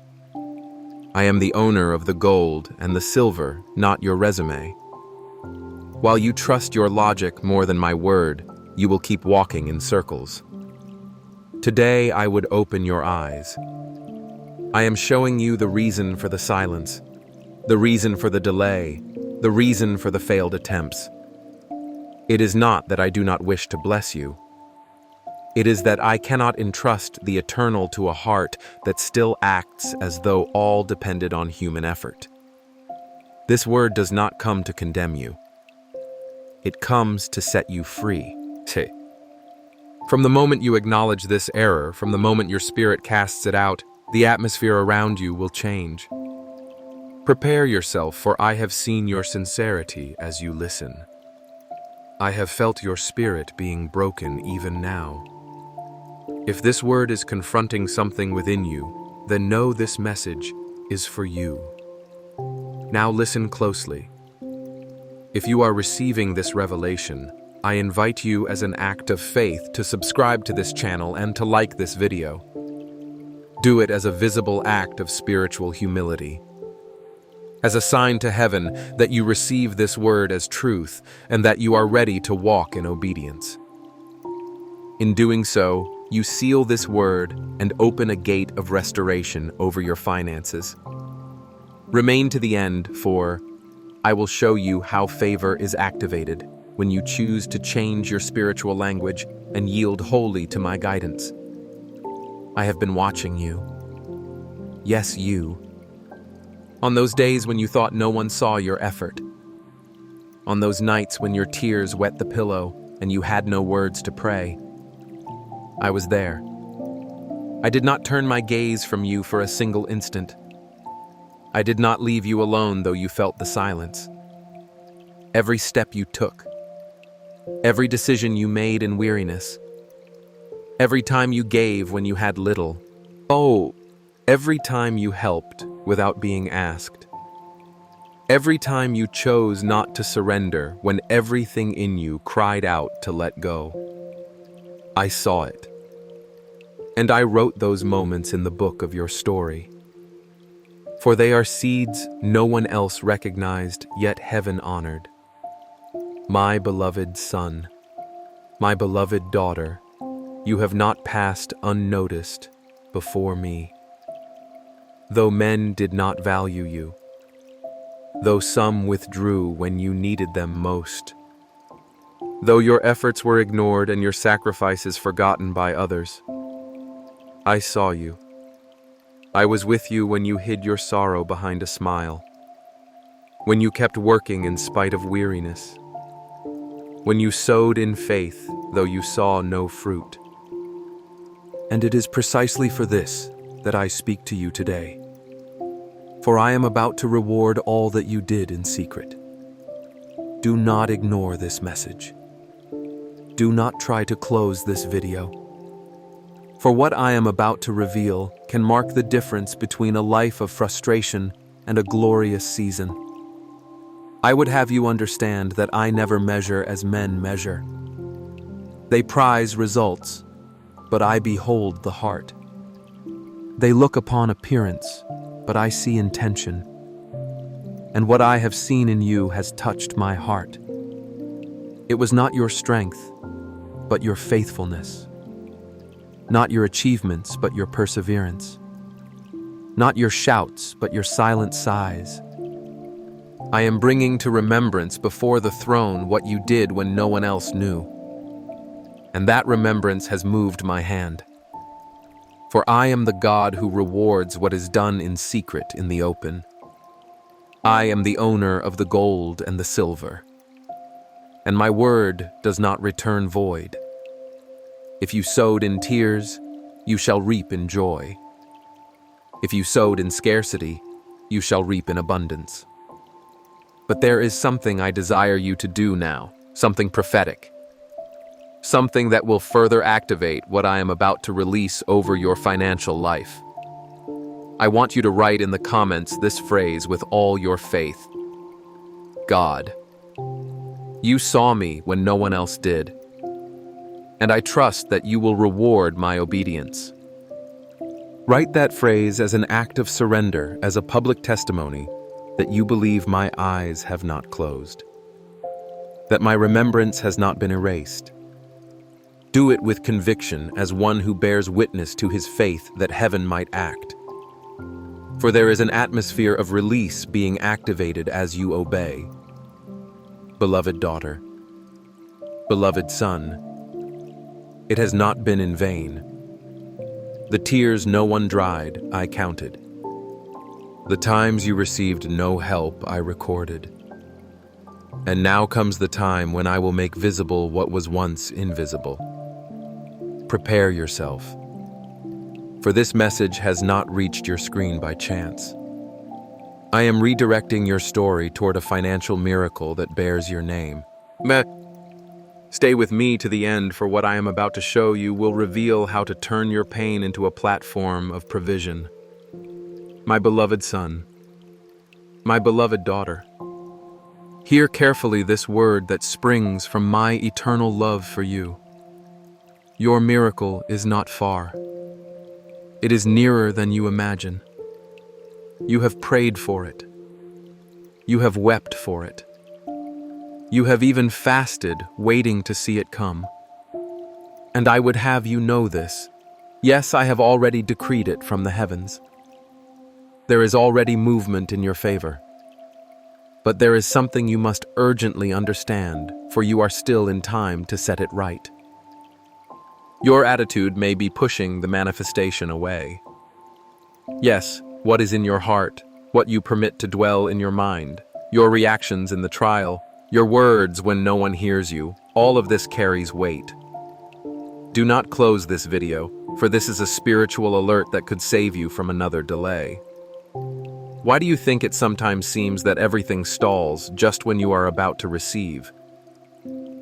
I am the owner of the gold and the silver, not your resume. While you trust your logic more than my word, you will keep walking in circles. Today I would open your eyes. I am showing you the reason for the silence, the reason for the delay, the reason for the failed attempts. It is not that I do not wish to bless you. It is that I cannot entrust the eternal to a heart that still acts as though all depended on human effort. This word does not come to condemn you. It comes to set you free. From the moment you acknowledge this error, from the moment your spirit casts it out, the atmosphere around you will change. Prepare yourself, for I have seen your sincerity as you listen. I have felt your spirit being broken even now. If this word is confronting something within you, then know this message is for you. Now listen closely. If you are receiving this revelation, I invite you as an act of faith to subscribe to this channel and to like this video. Do it as a visible act of spiritual humility, as a sign to heaven that you receive this word as truth and that you are ready to walk in obedience. In doing so, you seal this word and open a gate of restoration over your finances. Remain to the end, for I will show you how favor is activated when you choose to change your spiritual language and yield wholly to my guidance. I have been watching you. Yes, you. On those days when you thought no one saw your effort. On those nights when your tears wet the pillow and you had no words to pray. I was there. I did not turn my gaze from you for a single instant. I did not leave you alone, though you felt the silence. Every step you took, every decision you made in weariness, every time you gave when you had little. Oh, every time you helped without being asked. Every time you chose not to surrender when everything in you cried out to let go. I saw it. And I wrote those moments in the book of your story. For they are seeds no one else recognized, yet heaven honored. My beloved son, my beloved daughter, you have not passed unnoticed before me. Though men did not value you, though some withdrew when you needed them most, though your efforts were ignored and your sacrifices forgotten by others, I saw you. I was with you when you hid your sorrow behind a smile, when you kept working in spite of weariness, when you sowed in faith though you saw no fruit. And it is precisely for this that I speak to you today. For I am about to reward all that you did in secret. Do not ignore this message. Do not try to close this video. For what I am about to reveal can mark the difference between a life of frustration and a glorious season. I would have you understand that I never measure as men measure. They prize results, but I behold the heart. They look upon appearance, but I see intention. And what I have seen in you has touched my heart. It was not your strength, but your faithfulness. Not your achievements, but your perseverance. Not your shouts, but your silent sighs. I am bringing to remembrance before the throne what you did when no one else knew. And that remembrance has moved my hand. For I am the God who rewards what is done in secret in the open. I am the owner of the gold and the silver. And my word does not return void. If you sowed in tears, you shall reap in joy. If you sowed in scarcity, you shall reap in abundance. But there is something I desire you to do now, something prophetic. Something that will further activate what I am about to release over your financial life. I want you to write in the comments this phrase with all your faith. God, you saw me when no one else did, and I trust that you will reward my obedience. Write that phrase as an act of surrender, as a public testimony that you believe my eyes have not closed, that my remembrance has not been erased. Do it with conviction as one who bears witness to his faith that heaven might act. For there is an atmosphere of release being activated as you obey. Beloved daughter, beloved son, it has not been in vain. The tears no one dried, I counted. The times you received no help, I recorded. And now comes the time when I will make visible what was once invisible. Prepare yourself, for this message has not reached your screen by chance. I am redirecting your story toward a financial miracle that bears your name. Stay with me to the end, for what I am about to show you will reveal how to turn your pain into a platform of provision. My beloved son, my beloved daughter, hear carefully this word that springs from my eternal love for you. Your miracle is not far. It is nearer than you imagine. You have prayed for it. You have wept for it. You have even fasted, waiting to see it come. And I would have you know this. Yes, I have already decreed it from the heavens. There is already movement in your favor. But there is something you must urgently understand, for you are still in time to set it right. Your attitude may be pushing the manifestation away. Yes, what is in your heart, what you permit to dwell in your mind, your reactions in the trial, your words when no one hears you, all of this carries weight. Do not close this video, for this is a spiritual alert that could save you from another delay. Why do you think it sometimes seems that everything stalls just when you are about to receive?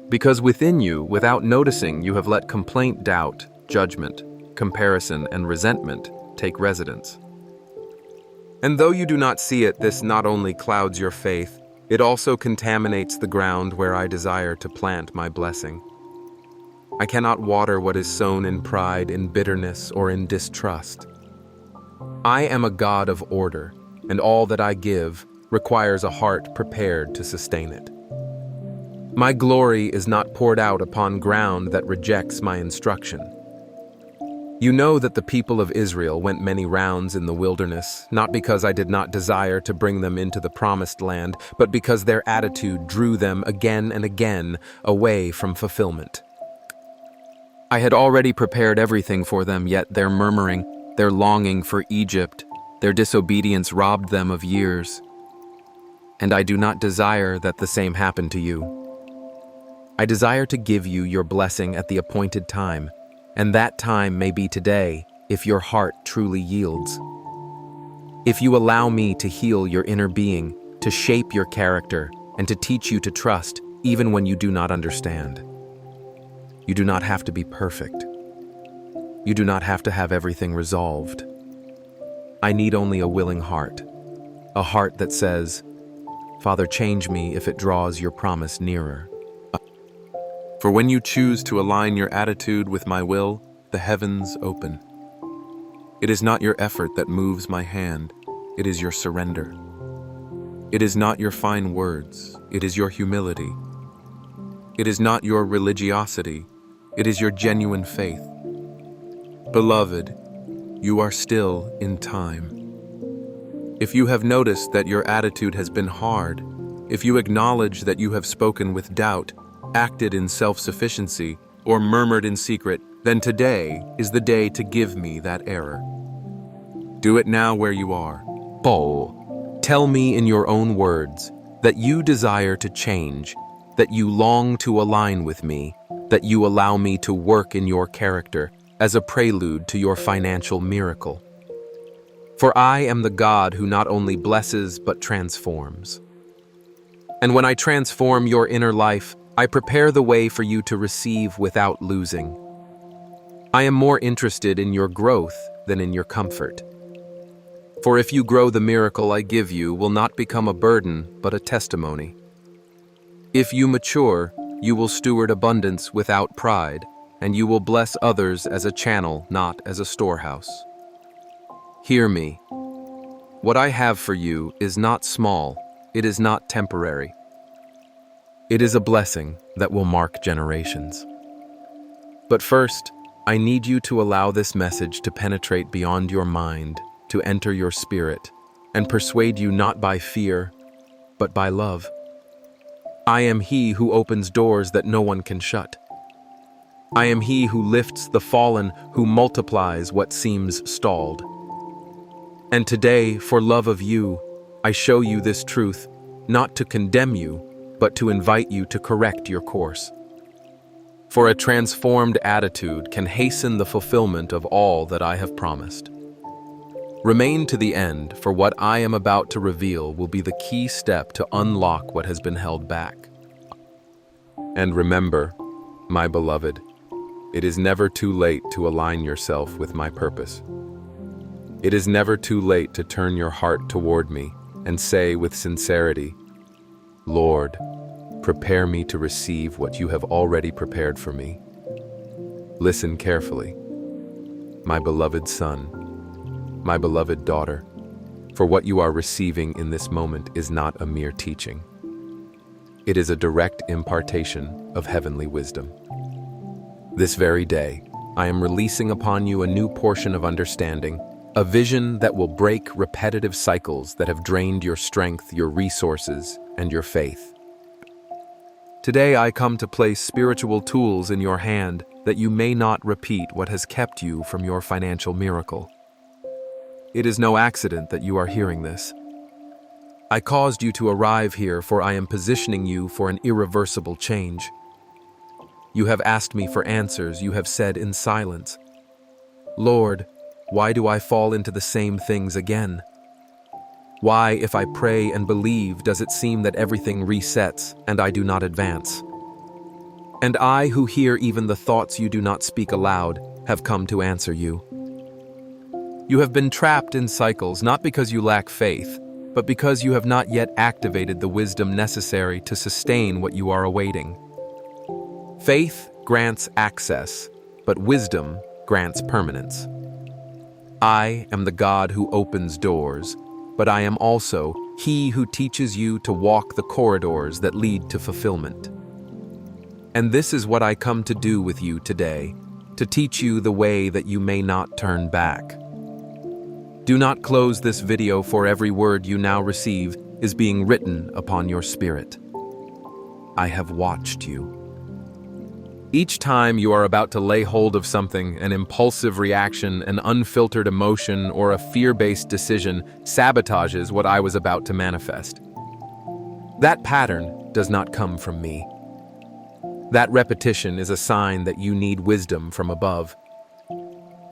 Because within you, without noticing, you have let complaint, doubt, judgment, comparison, and resentment take residence. And though you do not see it, this not only clouds your faith, it also contaminates the ground where I desire to plant my blessing. I cannot water what is sown in pride, in bitterness, or in distrust. I am a God of order, and all that I give requires a heart prepared to sustain it. My glory is not poured out upon ground that rejects my instruction. You know that the people of Israel went many rounds in the wilderness, not because I did not desire to bring them into the promised land, but because their attitude drew them again and again away from fulfillment. I had already prepared everything for them, yet their murmuring, their longing for Egypt, their disobedience robbed them of years. And I do not desire that the same happen to you. I desire to give you your blessing at the appointed time, and that time may be today if your heart truly yields. If you allow me to heal your inner being, to shape your character, and to teach you to trust even when you do not understand. You do not have to be perfect. You do not have to have everything resolved. I need only a willing heart, a heart that says, Father, change me if it draws your promise nearer. For when you choose to align your attitude with my will, the heavens open. It is not your effort that moves my hand, it is your surrender. It is not your fine words, it is your humility. It is not your religiosity, it is your genuine faith. Beloved, you are still in time. If you have noticed that your attitude has been hard, if you acknowledge that you have spoken with doubt, acted in self-sufficiency, or murmured in secret, then today is the day to give me that error. Do it now where you are. Bo, tell me in your own words that you desire to change, that you long to align with me, that you allow me to work in your character as a prelude to your financial miracle. For I am the God who not only blesses but transforms. And when I transform your inner life, I prepare the way for you to receive without losing. I am more interested in your growth than in your comfort. For if you grow, the miracle I give you will not become a burden, but a testimony. If you mature, you will steward abundance without pride, and you will bless others as a channel, not as a storehouse. Hear me. What I have for you is not small, it is not temporary. It is a blessing that will mark generations. But first, I need you to allow this message to penetrate beyond your mind, to enter your spirit, and persuade you not by fear, but by love. I am He who opens doors that no one can shut. I am He who lifts the fallen, who multiplies what seems stalled. And today, for love of you, I show you this truth, not to condemn you, but to invite you to correct your course. For a transformed attitude can hasten the fulfillment of all that I have promised. Remain to the end, for what I am about to reveal will be the key step to unlock what has been held back. And remember, my beloved, it is never too late to align yourself with my purpose. It is never too late to turn your heart toward me and say with sincerity, Lord, prepare me to receive what you have already prepared for me. Listen carefully, my beloved son, my beloved daughter, for what you are receiving in this moment is not a mere teaching. It is a direct impartation of heavenly wisdom. This very day, I am releasing upon you a new portion of understanding, a vision that will break repetitive cycles that have drained your strength, your resources, and your faith. Today I come to place spiritual tools in your hand that you may not repeat what has kept you from your financial miracle. It is no accident that you are hearing this. I caused you to arrive here, for I am positioning you for an irreversible change. You have asked me for answers, you have said in silence, Lord, why do I fall into the same things again? Why, if I pray and believe, does it seem that everything resets and I do not advance? And I, who hear even the thoughts you do not speak aloud, have come to answer you. You have been trapped in cycles not because you lack faith, but because you have not yet activated the wisdom necessary to sustain what you are awaiting. Faith grants access, but wisdom grants permanence. I am the God who opens doors, but I am also He who teaches you to walk the corridors that lead to fulfillment. And this is what I come to do with you today, to teach you the way that you may not turn back. Do not close this video, for every word you now receive is being written upon your spirit. I have watched you. Each time you are about to lay hold of something, an impulsive reaction, an unfiltered emotion, or a fear-based decision sabotages what I was about to manifest. That pattern does not come from me. That repetition is a sign that you need wisdom from above.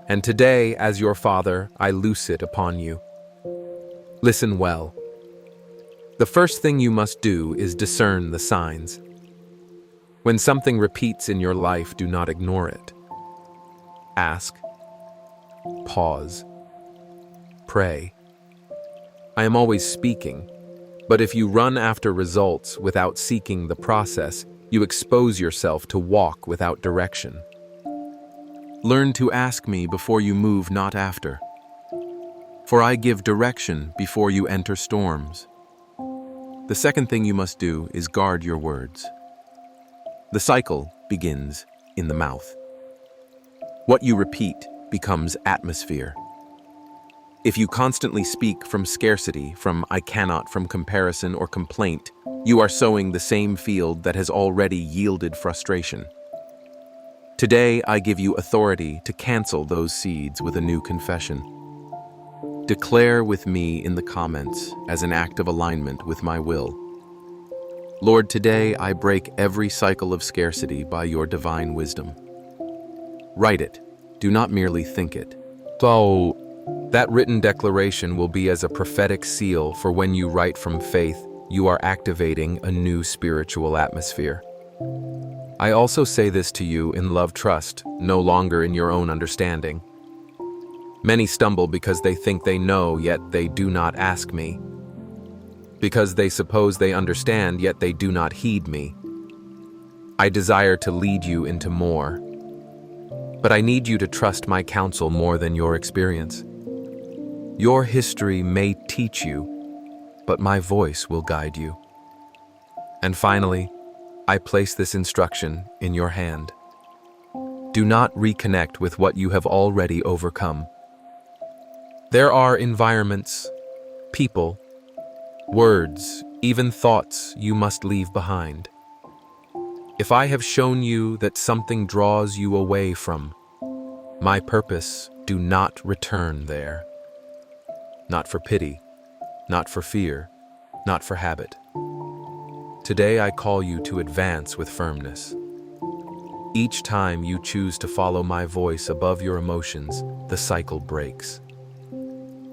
And today, as your Father, I loose it upon you. Listen well. The first thing you must do is discern the signs. When something repeats in your life, do not ignore it. Ask. Pause. Pray. I am always speaking. But if you run after results without seeking the process, you expose yourself to walk without direction. Learn to ask me before you move, not after. For I give direction before you enter storms. The second thing you must do is guard your words. The cycle begins in the mouth. What you repeat becomes atmosphere. If you constantly speak from scarcity, from I cannot, from comparison or complaint, you are sowing the same field that has already yielded frustration. Today, I give you authority to cancel those seeds with a new confession. Declare with me in the comments as an act of alignment with my will. Lord, today I break every cycle of scarcity by your divine wisdom. Write it. Do not merely think it. So, that written declaration will be as a prophetic seal for when you write from faith, you are activating a new spiritual atmosphere. I also say this to you in love trust, no longer in your own understanding. Many stumble because they think they know, yet they do not ask me. Because they suppose they understand, yet they do not heed me. I desire to lead you into more. But I need you to trust my counsel more than your experience. Your history may teach you, but my voice will guide you. And finally, I place this instruction in your hand. Do not reconnect with what you have already overcome. There are environments, people, words, even thoughts you must leave behind. If I have shown you that something draws you away from my purpose, do not return there. Not for pity, not for fear, not for habit. Today I call you to advance with firmness. Each time you choose to follow my voice above your emotions, the cycle breaks.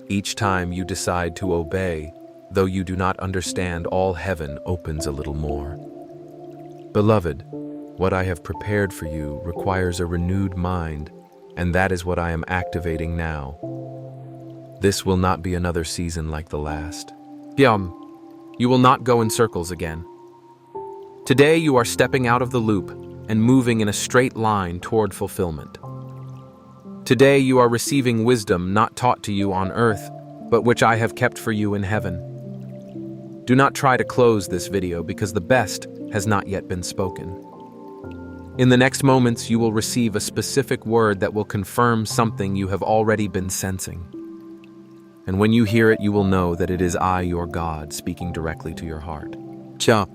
Each time you decide to obey, though you do not understand, all heaven opens a little more. Beloved, what I have prepared for you requires a renewed mind, and that is what I am activating now. This will not be another season like the last. Pyam, you will not go in circles again. Today you are stepping out of the loop and moving in a straight line toward fulfillment. Today you are receiving wisdom not taught to you on earth, but which I have kept for you in heaven. Do not try to close this video because the best has not yet been spoken. In the next moments, you will receive a specific word that will confirm something you have already been sensing. And when you hear it, you will know that it is I, your God, speaking directly to your heart. Cha,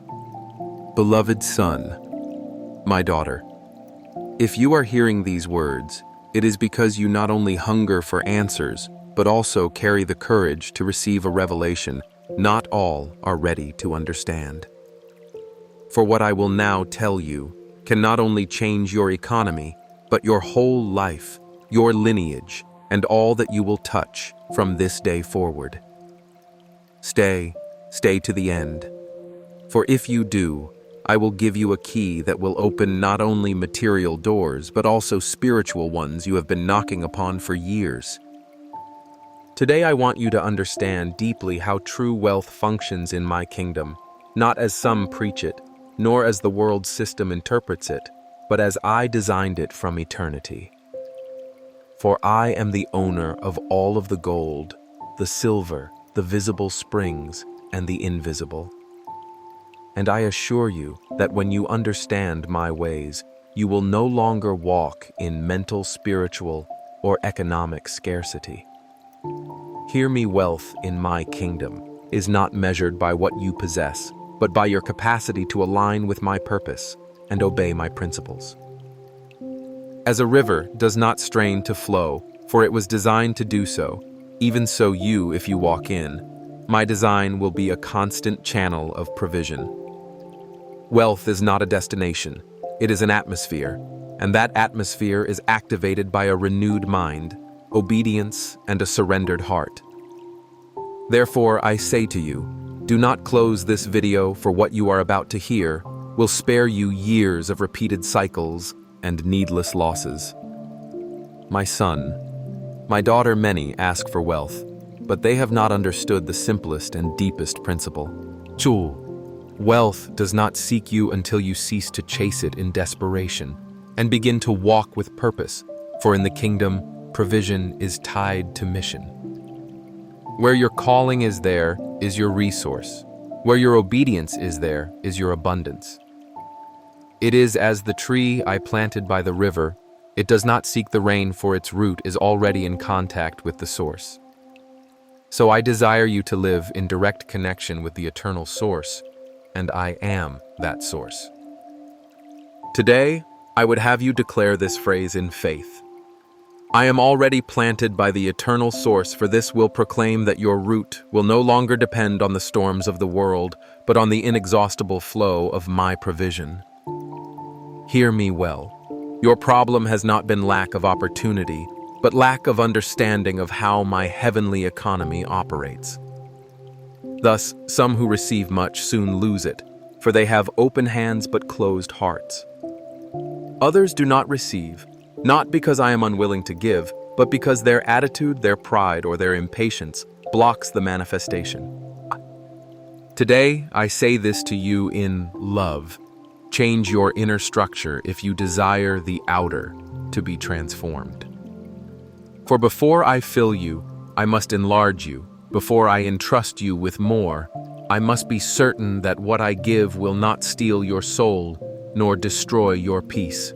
beloved son, my daughter, if you are hearing these words, it is because you not only hunger for answers, but also carry the courage to receive a revelation not all are ready to understand. For what I will now tell you can not only change your economy, but your whole life, your lineage, and all that you will touch from this day forward. Stay to the end. For if you do, I will give you a key that will open not only material doors, but also spiritual ones you have been knocking upon for years. Today I want you to understand deeply how true wealth functions in my kingdom, not as some preach it, nor as the world system interprets it, but as I designed it from eternity. For I am the owner of all of the gold, the silver, the visible springs, and the invisible. And I assure you that when you understand my ways, you will no longer walk in mental, spiritual, or economic scarcity. Hear me, wealth in my kingdom is not measured by what you possess, but by your capacity to align with my purpose and obey my principles. As a river does not strain to flow, for it was designed to do so, even so you, if you walk in, my design will be a constant channel of provision. Wealth is not a destination, it is an atmosphere, and that atmosphere is activated by a renewed mind, obedience, and a surrendered heart. Therefore, I say to you, do not close this video, for what you are about to hear will spare you years of repeated cycles and needless losses. My son, my daughter, many ask for wealth, but they have not understood the simplest and deepest principle. Chu, wealth does not seek you until you cease to chase it in desperation and begin to walk with purpose, for in the kingdom, provision is tied to mission. Where your calling is, there is your resource. Where your obedience is, there is your abundance. It is as the tree I planted by the river. It does not seek the rain, for its root is already in contact with the source. So I desire you to live in direct connection with the eternal source, and I am that source. Today, I would have you declare this phrase in faith. I am already planted by the eternal source, for this will proclaim that your root will no longer depend on the storms of the world, but on the inexhaustible flow of my provision. Hear me well. Your problem has not been lack of opportunity, but lack of understanding of how my heavenly economy operates. Thus, some who receive much soon lose it, for they have open hands but closed hearts. Others do not receive, not because I am unwilling to give, but because their attitude, their pride, or their impatience blocks the manifestation. Today, I say this to you in love. Change your inner structure if you desire the outer to be transformed. For before I fill you, I must enlarge you. Before I entrust you with more, I must be certain that what I give will not steal your soul, nor destroy your peace.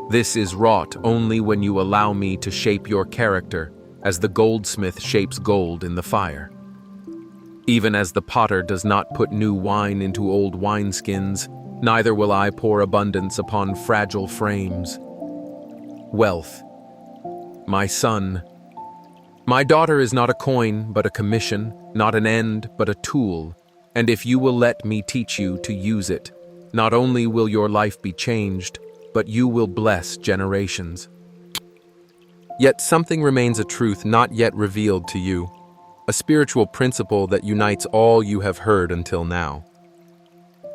This is wrought only when you allow me to shape your character, as the goldsmith shapes gold in the fire. Even as the potter does not put new wine into old wineskins, neither will I pour abundance upon fragile frames. Wealth. My son. My daughter is not a coin, but a commission, not an end, but a tool, and if you will let me teach you to use it, not only will your life be changed, but you will bless generations. Yet something remains a truth not yet revealed to you, a spiritual principle that unites all you have heard until now.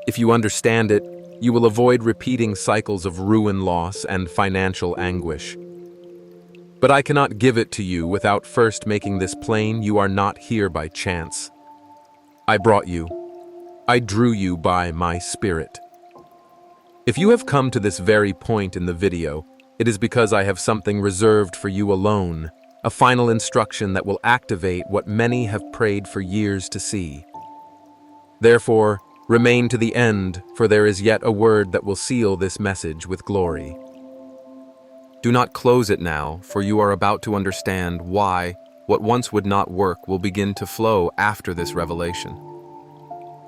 If you understand it, you will avoid repeating cycles of ruin, loss, and financial anguish. But I cannot give it to you without first making this plain: you are not here by chance. I brought you. I drew you by my spirit. If you have come to this very point in the video, it is because I have something reserved for you alone, a final instruction that will activate what many have prayed for years to see. Therefore, remain to the end, for there is yet a word that will seal this message with glory. Do not close it now, for you are about to understand why what once would not work will begin to flow after this revelation.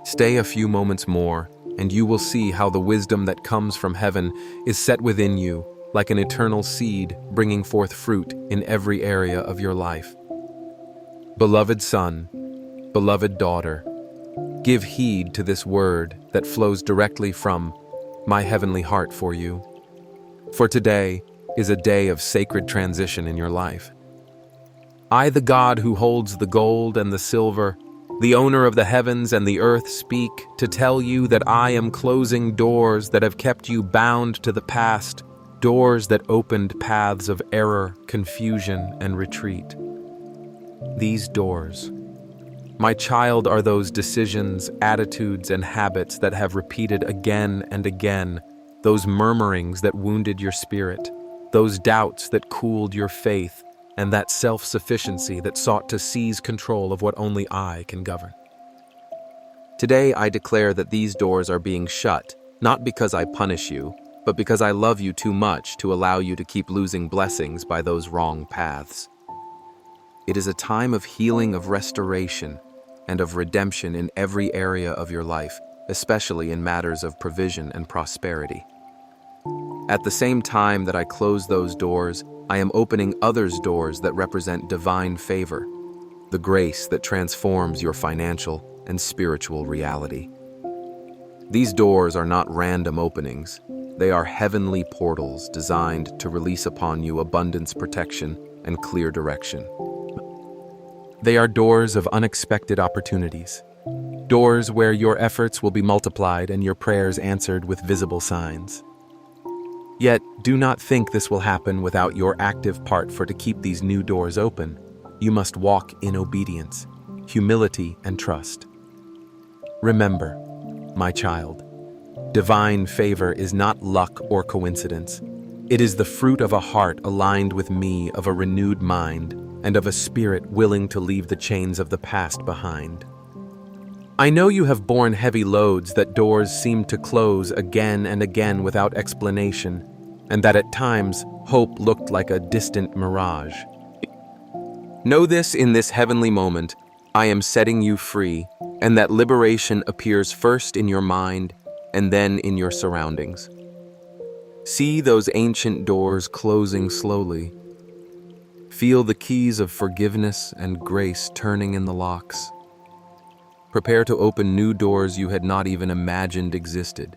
Stay a few moments more, and you will see how the wisdom that comes from heaven is set within you, like an eternal seed bringing forth fruit in every area of your life. Beloved son, beloved daughter, give heed to this word that flows directly from my heavenly heart for you. For today is a day of sacred transition in your life. I, the God who holds the gold and the silver, the owner of the heavens and the earth, speak to tell you that I am closing doors that have kept you bound to the past, doors that opened paths of error, confusion, and retreat. These doors, my child, are those decisions, attitudes, and habits that have repeated again and again, those murmurings that wounded your spirit, those doubts that cooled your faith, and that self-sufficiency that sought to seize control of what only I can govern. Today I declare that these doors are being shut, not because I punish you, but because I love you too much to allow you to keep losing blessings by those wrong paths. It is a time of healing, of restoration, and of redemption in every area of your life, especially in matters of provision and prosperity. At the same time that I close those doors, I am opening others' doors that represent divine favor, the grace that transforms your financial and spiritual reality. These doors are not random openings. They are heavenly portals designed to release upon you abundance, protection, and clear direction. They are doors of unexpected opportunities, doors where your efforts will be multiplied and your prayers answered with visible signs. Yet, do not think this will happen without your active part for to keep these new doors open. you must walk in obedience, humility, and trust. Remember, my child, divine favor is not luck or coincidence. It is the fruit of a heart aligned with me, of a renewed mind, and of a spirit willing to leave the chains of the past behind. I know you have borne heavy loads, that doors seem to close again and again without explanation, and that at times hope looked like a distant mirage. Know this: in this heavenly moment, I am setting you free, and that liberation appears first in your mind and then in your surroundings. See those ancient doors closing slowly. Feel the keys of forgiveness and grace turning in the locks. Prepare to open new doors you had not even imagined existed.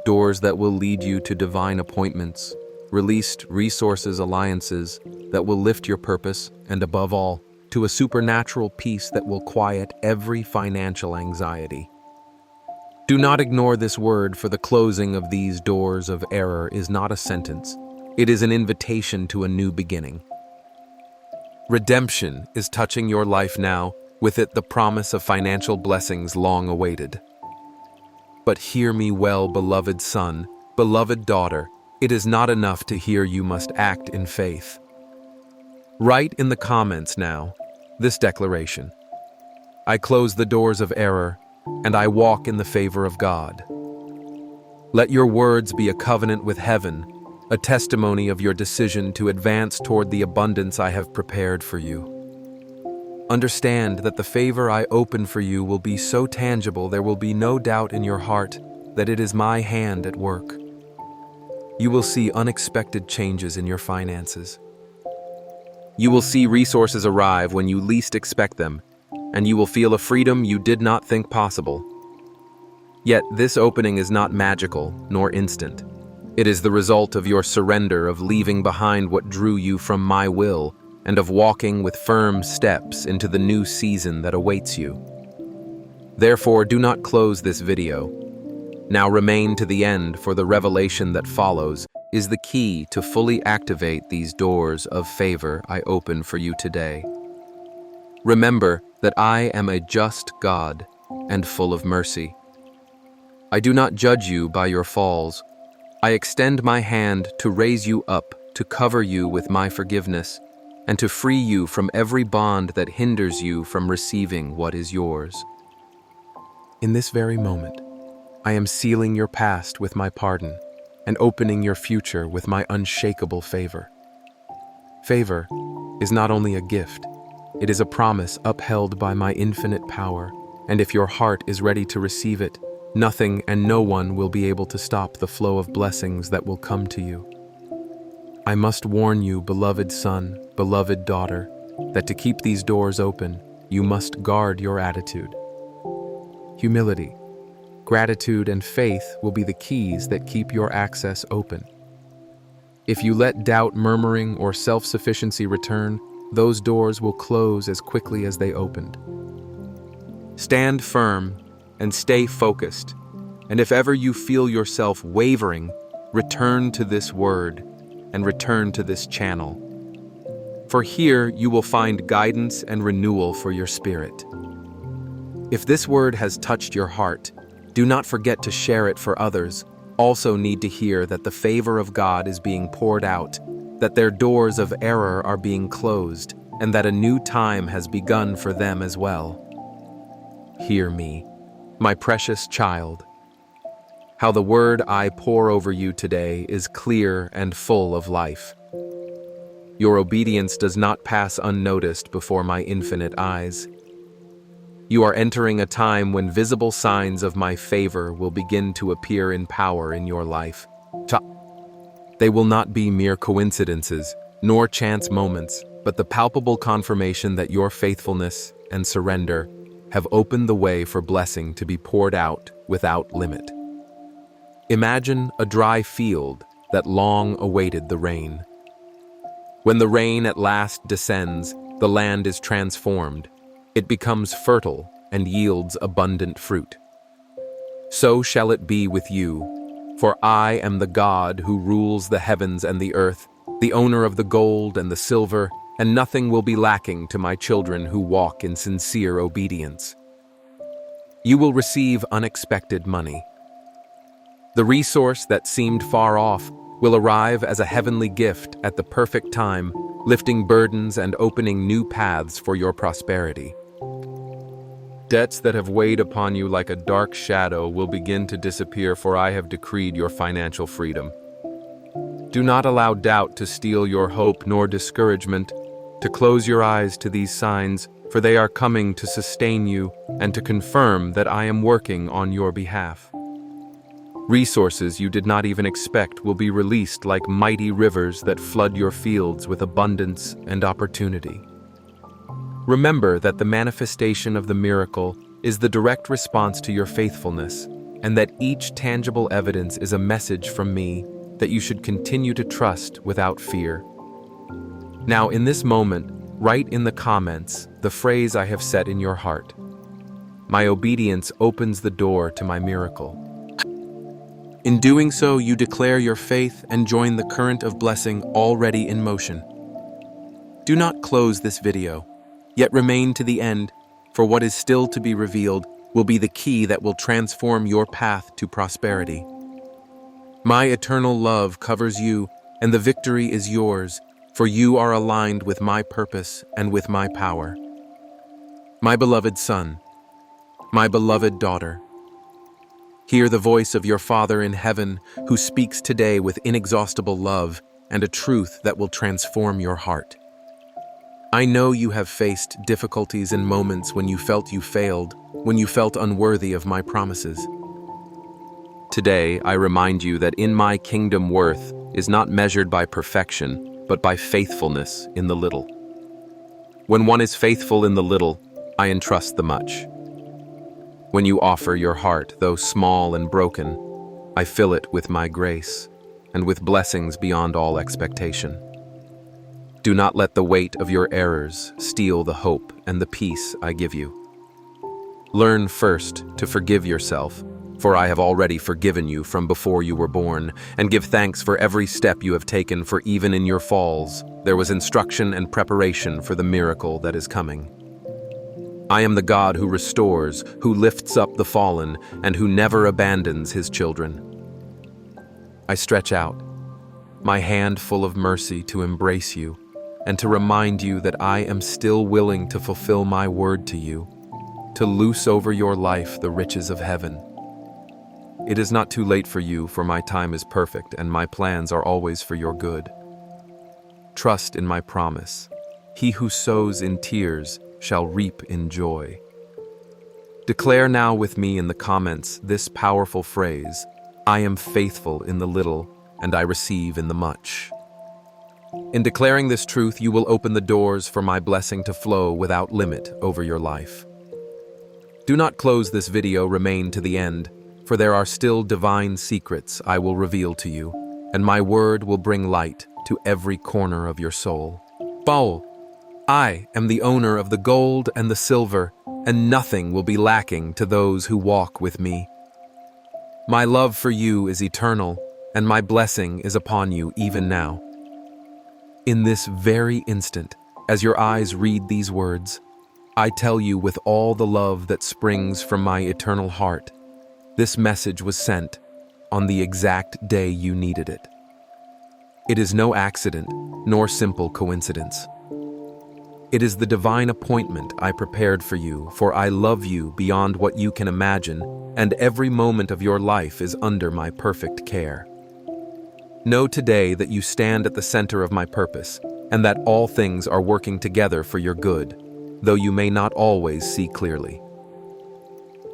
Doors that will lead you to divine appointments, released resources, alliances that will lift your purpose, and above all, to a supernatural peace that will quiet every financial anxiety. Do not ignore this word, for the closing of these doors of error is not a sentence. It is an invitation to a new beginning. Redemption is touching your life now, with it the promise of financial blessings long awaited. But hear me well, beloved son, beloved daughter, it is not enough to hear, you must act in faith. Write in the comments now this declaration: I close the doors of error, and I walk in the favor of God. Let your words be a covenant with heaven, a testimony of your decision to advance toward the abundance I have prepared for you. Understand that the favor I open for you will be so tangible there will be no doubt in your heart that it is my hand at work. You will see unexpected changes in your finances. You will see resources arrive when you least expect them, and you will feel a freedom you did not think possible. Yet this opening is not magical nor instant. It is the result of your surrender, of leaving behind what drew you from my will, and of walking with firm steps into the new season that awaits you. Therefore, do not close this video. Now remain to the end, for the revelation that follows is the key to fully activate these doors of favor I open for you today. Remember that I am a just God and full of mercy. I do not judge you by your falls. I extend my hand to raise you up, to cover you with my forgiveness, and to free you from every bond that hinders you from receiving what is yours. In this very moment, I am sealing your past with my pardon and opening your future with my unshakable favor. Favor is not only a gift, it is a promise upheld by my infinite power, and if your heart is ready to receive it, nothing and no one will be able to stop the flow of blessings that will come to you. I must warn you, beloved son, beloved daughter, that to keep these doors open, you must guard your attitude. Humility, gratitude, and faith will be the keys that keep your access open. If you let doubt, murmuring, or self-sufficiency return, those doors will close as quickly as they opened. Stand firm and stay focused, and if ever you feel yourself wavering, return to this word and return to this channel. For here you will find guidance and renewal for your spirit. If this word has touched your heart, do not forget to share it for others. Also need to hear that the favor of God is being poured out, that their doors of error are being closed, and that a new time has begun for them as well. Hear me, my precious child. How the word I pour over you today is clear and full of life. Your obedience does not pass unnoticed before my infinite eyes. You are entering a time when visible signs of my favor will begin to appear in power in your life. They will not be mere coincidences, nor chance moments, but the palpable confirmation that your faithfulness and surrender have opened the way for blessing to be poured out without limit. Imagine a dry field that long awaited the rain. When the rain at last descends, the land is transformed. It becomes fertile and yields abundant fruit. So shall it be with you, for I am the God who rules the heavens and the earth, the owner of the gold and the silver, and nothing will be lacking to my children who walk in sincere obedience. You will receive unexpected money. The resource that seemed far off will arrive as a heavenly gift at the perfect time, lifting burdens and opening new paths for your prosperity. Debts that have weighed upon you like a dark shadow will begin to disappear, for I have decreed your financial freedom. Do not allow doubt to steal your hope, nor discouragement to close your eyes to these signs, for they are coming to sustain you and to confirm that I am working on your behalf. Resources you did not even expect will be released like mighty rivers that flood your fields with abundance and opportunity. Remember that the manifestation of the miracle is the direct response to your faithfulness, and that each tangible evidence is a message from me that you should continue to trust without fear. Now, in this moment, write in the comments the phrase I have set in your heart. My obedience opens the door to my miracle. In doing so, you declare your faith and join the current of blessing already in motion. Do not close this video, yet remain to the end, for what is still to be revealed will be the key that will transform your path to prosperity. My eternal love covers you, and the victory is yours, for you are aligned with my purpose and with my power. My beloved son, my beloved daughter, hear the voice of your Father in heaven, who speaks today with inexhaustible love and a truth that will transform your heart. I know you have faced difficulties and moments when you felt you failed, when you felt unworthy of my promises. Today, I remind you that in my kingdom worth is not measured by perfection, but by faithfulness in the little. When one is faithful in the little, I entrust the much. When you offer your heart, though small and broken, I fill it with my grace and with blessings beyond all expectation. Do not let the weight of your errors steal the hope and the peace I give you. Learn first to forgive yourself, for I have already forgiven you from before you were born, and give thanks for every step you have taken, for even in your falls, there was instruction and preparation for the miracle that is coming. I am the God who restores, who lifts up the fallen, and who never abandons his children. I stretch out my hand full of mercy to embrace you and to remind you that I am still willing to fulfill my word to you, to loose over your life the riches of heaven. It is not too late for you, for my time is perfect and my plans are always for your good. Trust in my promise. He who sows in tears shall reap in joy. Declare now with me in the comments this powerful phrase: I am faithful in the little, and I receive in the much. In declaring this truth, you will open the doors for my blessing to flow without limit over your life. Do not close this video, remain to the end, for there are still divine secrets I will reveal to you, and my word will bring light to every corner of your soul. Baal, I am the owner of the gold and the silver, and nothing will be lacking to those who walk with me. My love for you is eternal, and my blessing is upon you even now. In this very instant, as your eyes read these words, I tell you with all the love that springs from my eternal heart, this message was sent on the exact day you needed it. It is no accident, nor simple coincidence. It is the divine appointment I prepared for you, for I love you beyond what you can imagine, and every moment of your life is under my perfect care. Know today that you stand at the center of my purpose, and that all things are working together for your good, though you may not always see clearly.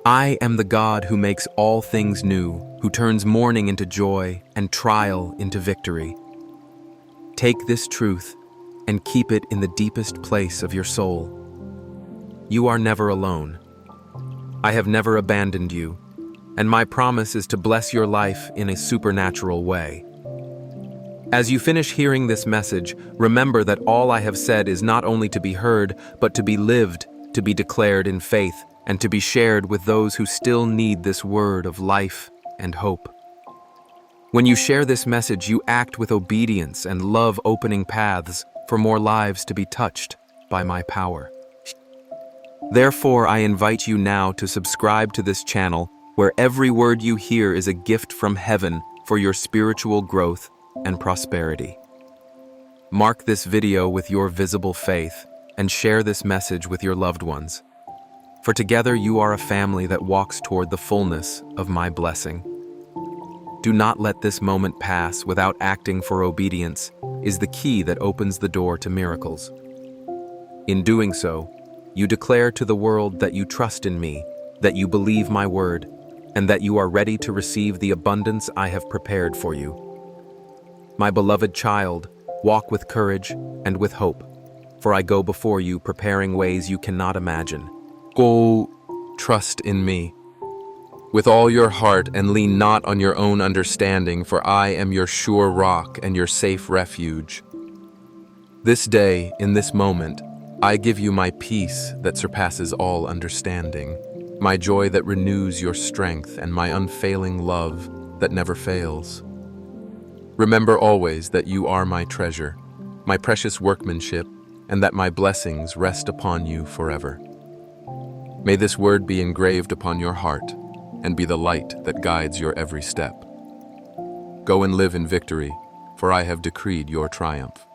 I am the God who makes all things new, who turns mourning into joy and trial into victory. Take this truth and keep it in the deepest place of your soul. You are never alone. I have never abandoned you, and my promise is to bless your life in a supernatural way. As you finish hearing this message, remember that all I have said is not only to be heard, but to be lived, to be declared in faith, and to be shared with those who still need this word of life and hope. When you share this message, you act with obedience and love, opening paths, for more lives to be touched by my power. Therefore, I invite you now to subscribe to this channel where every word you hear is a gift from heaven for your spiritual growth and prosperity. Mark this video with your visible faith and share this message with your loved ones. For together you are a family that walks toward the fullness of my blessing. Do not let this moment pass without acting, for obedience is the key that opens the door to miracles. In doing so, you declare to the world that you trust in me, that you believe my word, and that you are ready to receive the abundance I have prepared for you. My beloved child, walk with courage and with hope, for I go before you preparing ways you cannot imagine. Go, trust in me with all your heart and lean not on your own understanding, for I am your sure rock and your safe refuge. This day, in this moment, I give you my peace that surpasses all understanding, my joy that renews your strength, and my unfailing love that never fails. Remember always that you are my treasure, my precious workmanship, and that my blessings rest upon you forever. May this word be engraved upon your heart and be the light that guides your every step. Go and live in victory, for I have decreed your triumph.